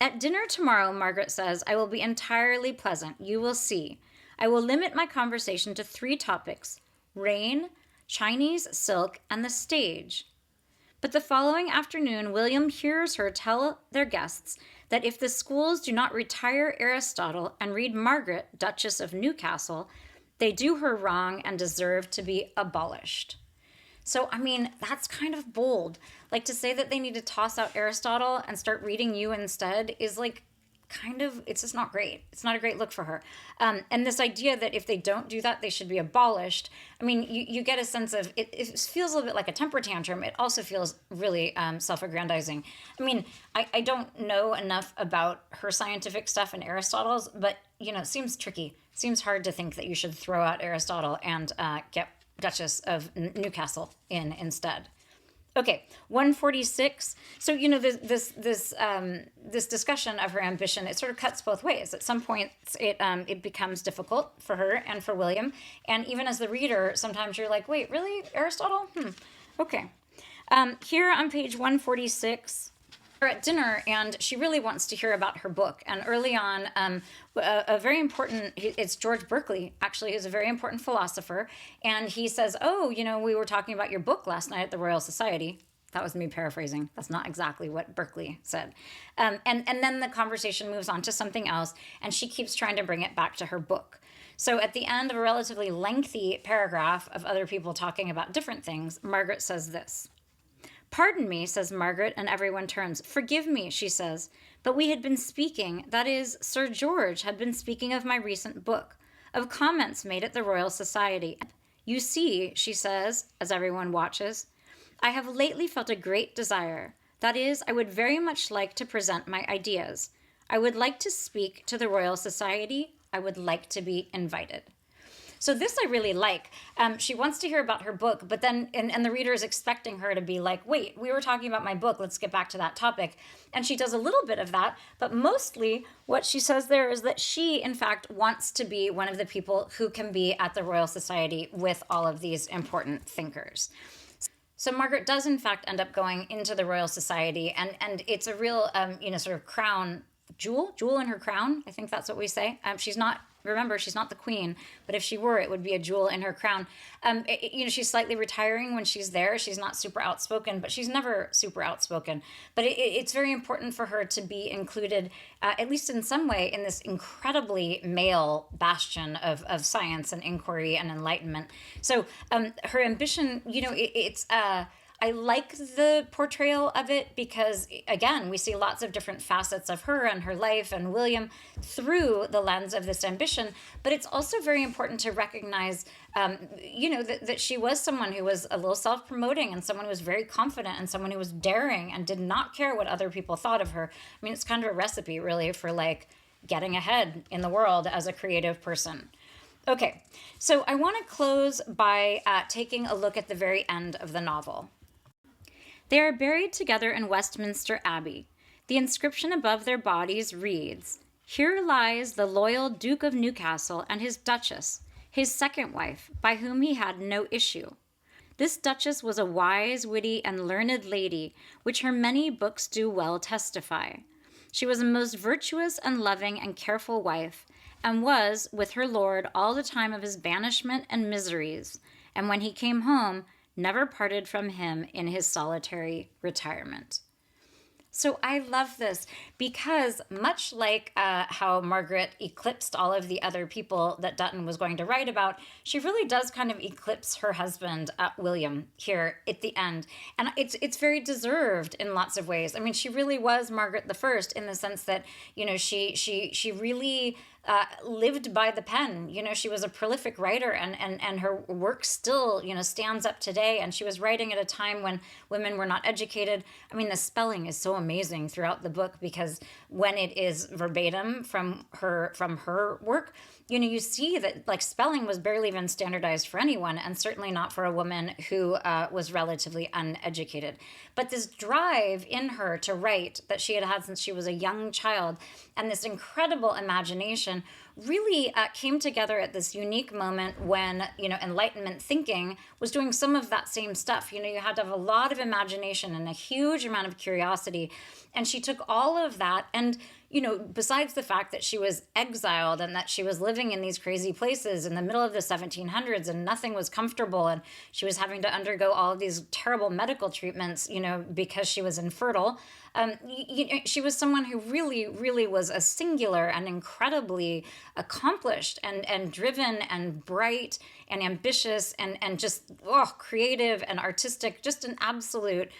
At dinner tomorrow, Margaret says, I will be entirely pleasant. You will see. I will limit my conversation to 3 topics: rain, Chinese silk, and the stage. But the following afternoon, William hears her tell their guests that if the schools do not retire Aristotle and read Margaret, Duchess of Newcastle, they do her wrong and deserve to be abolished. So, that's kind of bold. Like, to say that they need to toss out Aristotle and start reading you instead is it's just not great. It's not a great look for her. And this idea that if they don't do that, they should be abolished. You get a sense of, it feels a little bit like a temper tantrum. It also feels really self-aggrandizing. I don't know enough about her scientific stuff and Aristotle's, but, it seems tricky. Seems hard to think that you should throw out Aristotle and get Duchess of Newcastle in instead. Okay, 146. So this discussion of her ambition, it sort of cuts both ways. At some point, it becomes difficult for her and for William, and even as the reader, sometimes you're like, wait, really, Aristotle? Okay. Here on page 146. We're at dinner, and she really wants to hear about her book. And early on, a very important, it's George Berkeley, actually, who's a very important philosopher. And he says, we were talking about your book last night at the Royal Society. That was me paraphrasing. That's not exactly what Berkeley said. And then the conversation moves on to something else, and she keeps trying to bring it back to her book. So at the end of a relatively lengthy paragraph of other people talking about different things, Margaret says this. Pardon me, says Margaret, and everyone turns. Forgive me, she says, but we had been speaking, that is, Sir George had been speaking of my recent book, of comments made at the Royal Society. You see, she says, as everyone watches, I have lately felt a great desire. That is, I would very much like to present my ideas. I would like to speak to the Royal Society. I would like to be invited. So this I really like. She wants to hear about her book, but then, and the reader is expecting her to be like, wait, we were talking about my book, let's get back to that topic. And she does a little bit of that, but mostly what she says there is that she, in fact, wants to be one of the people who can be at the Royal Society with all of these important thinkers. So Margaret does, in fact, end up going into the Royal Society, and it's a real, sort of crown, jewel in her crown. I think that's what we say. She's not the queen, but if she were, it would be a jewel in her crown. She's slightly retiring when she's there. She's not super outspoken, but she's never super outspoken. But it's very important for her to be included, at least in some way, in this incredibly male bastion of science and inquiry and enlightenment. So her ambition, I like the portrayal of it because, again, we see lots of different facets of her and her life and William through the lens of this ambition. But it's also very important to recognize, that she was someone who was a little self-promoting and someone who was very confident and someone who was daring and did not care what other people thought of her. It's kind of a recipe, really, for, getting ahead in the world as a creative person. Okay, so I want to close by taking a look at the very end of the novel. They are buried together in Westminster Abbey. The inscription above their bodies reads, Here lies the loyal Duke of Newcastle and his Duchess, his second wife, by whom he had no issue. This Duchess was a wise, witty, and learned lady, which her many books do well testify. She was a most virtuous and loving and careful wife, and was with her lord all the time of his banishment and miseries, and when he came home, never parted from him in his solitary retirement. So I love this because much like how Margaret eclipsed all of the other people that Dutton was going to write about, she really does kind of eclipse her husband, William, here at the end. And it's very deserved in lots of ways. I mean, she really was Margaret the First in the sense that, you know, she really lived by the pen. You know, she was a prolific writer, and her work still, you know, stands up today. And she was writing at a time when women were not educated. I mean, the spelling is so amazing throughout the book because when it is verbatim from her work, you know, you see that like spelling was barely even standardized for anyone, and certainly not for a woman who was relatively uneducated. But this drive in her to write that she had had since she was a young child, and this incredible imagination really came together at this unique moment when, you know, Enlightenment thinking was doing some of that same stuff. You know, you had to have a lot of imagination and a huge amount of curiosity. And she took all of that and, you know, besides the fact that she was exiled and that she was living in these crazy places in the middle of the 1700s and nothing was comfortable, and she was having to undergo all of these terrible medical treatments, you know, because she was infertile. She was someone who really, really was a singular and incredibly accomplished and driven and bright and ambitious and just creative and artistic, just an absolute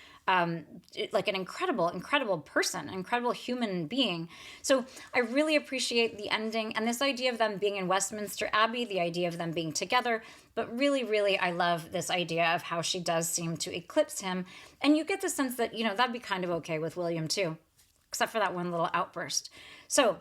like an incredible person, incredible human being. So I really appreciate the ending and this idea of them being in Westminster Abbey, the idea of them being together. But really, really, I love this idea of how she does seem to eclipse him. And you get the sense that, you know, that'd be kind of okay with William too, except for that one little outburst. So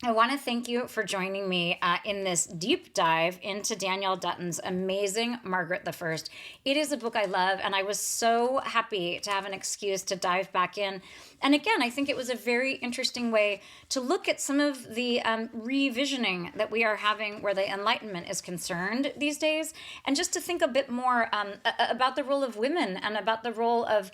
I want to thank you for joining me in this deep dive into Danielle Dutton's amazing Margaret the First. It is a book I love, and I was so happy to have an excuse to dive back in. And again, I think it was a very interesting way to look at some of the revisioning that we are having where the Enlightenment is concerned these days, and just to think a bit more about the role of women and about the role of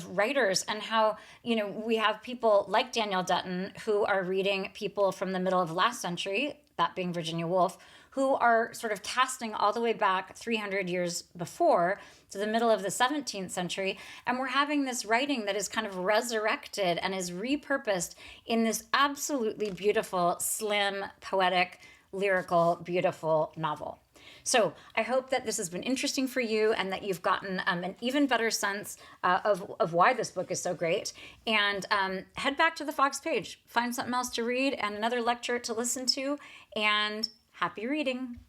writers, and how, you know, we have people like Danielle Dutton who are reading people from the middle of last century, that being Virginia Woolf, who are sort of casting all the way back 300 years before to the middle of the 17th century. And we're having this writing that is kind of resurrected and is repurposed in this absolutely beautiful, slim, poetic, lyrical, beautiful novel. So I hope that this has been interesting for you and that you've gotten an even better sense of why this book is so great. And head back to the Fox page, find something else to read and another lecture to listen to, and happy reading.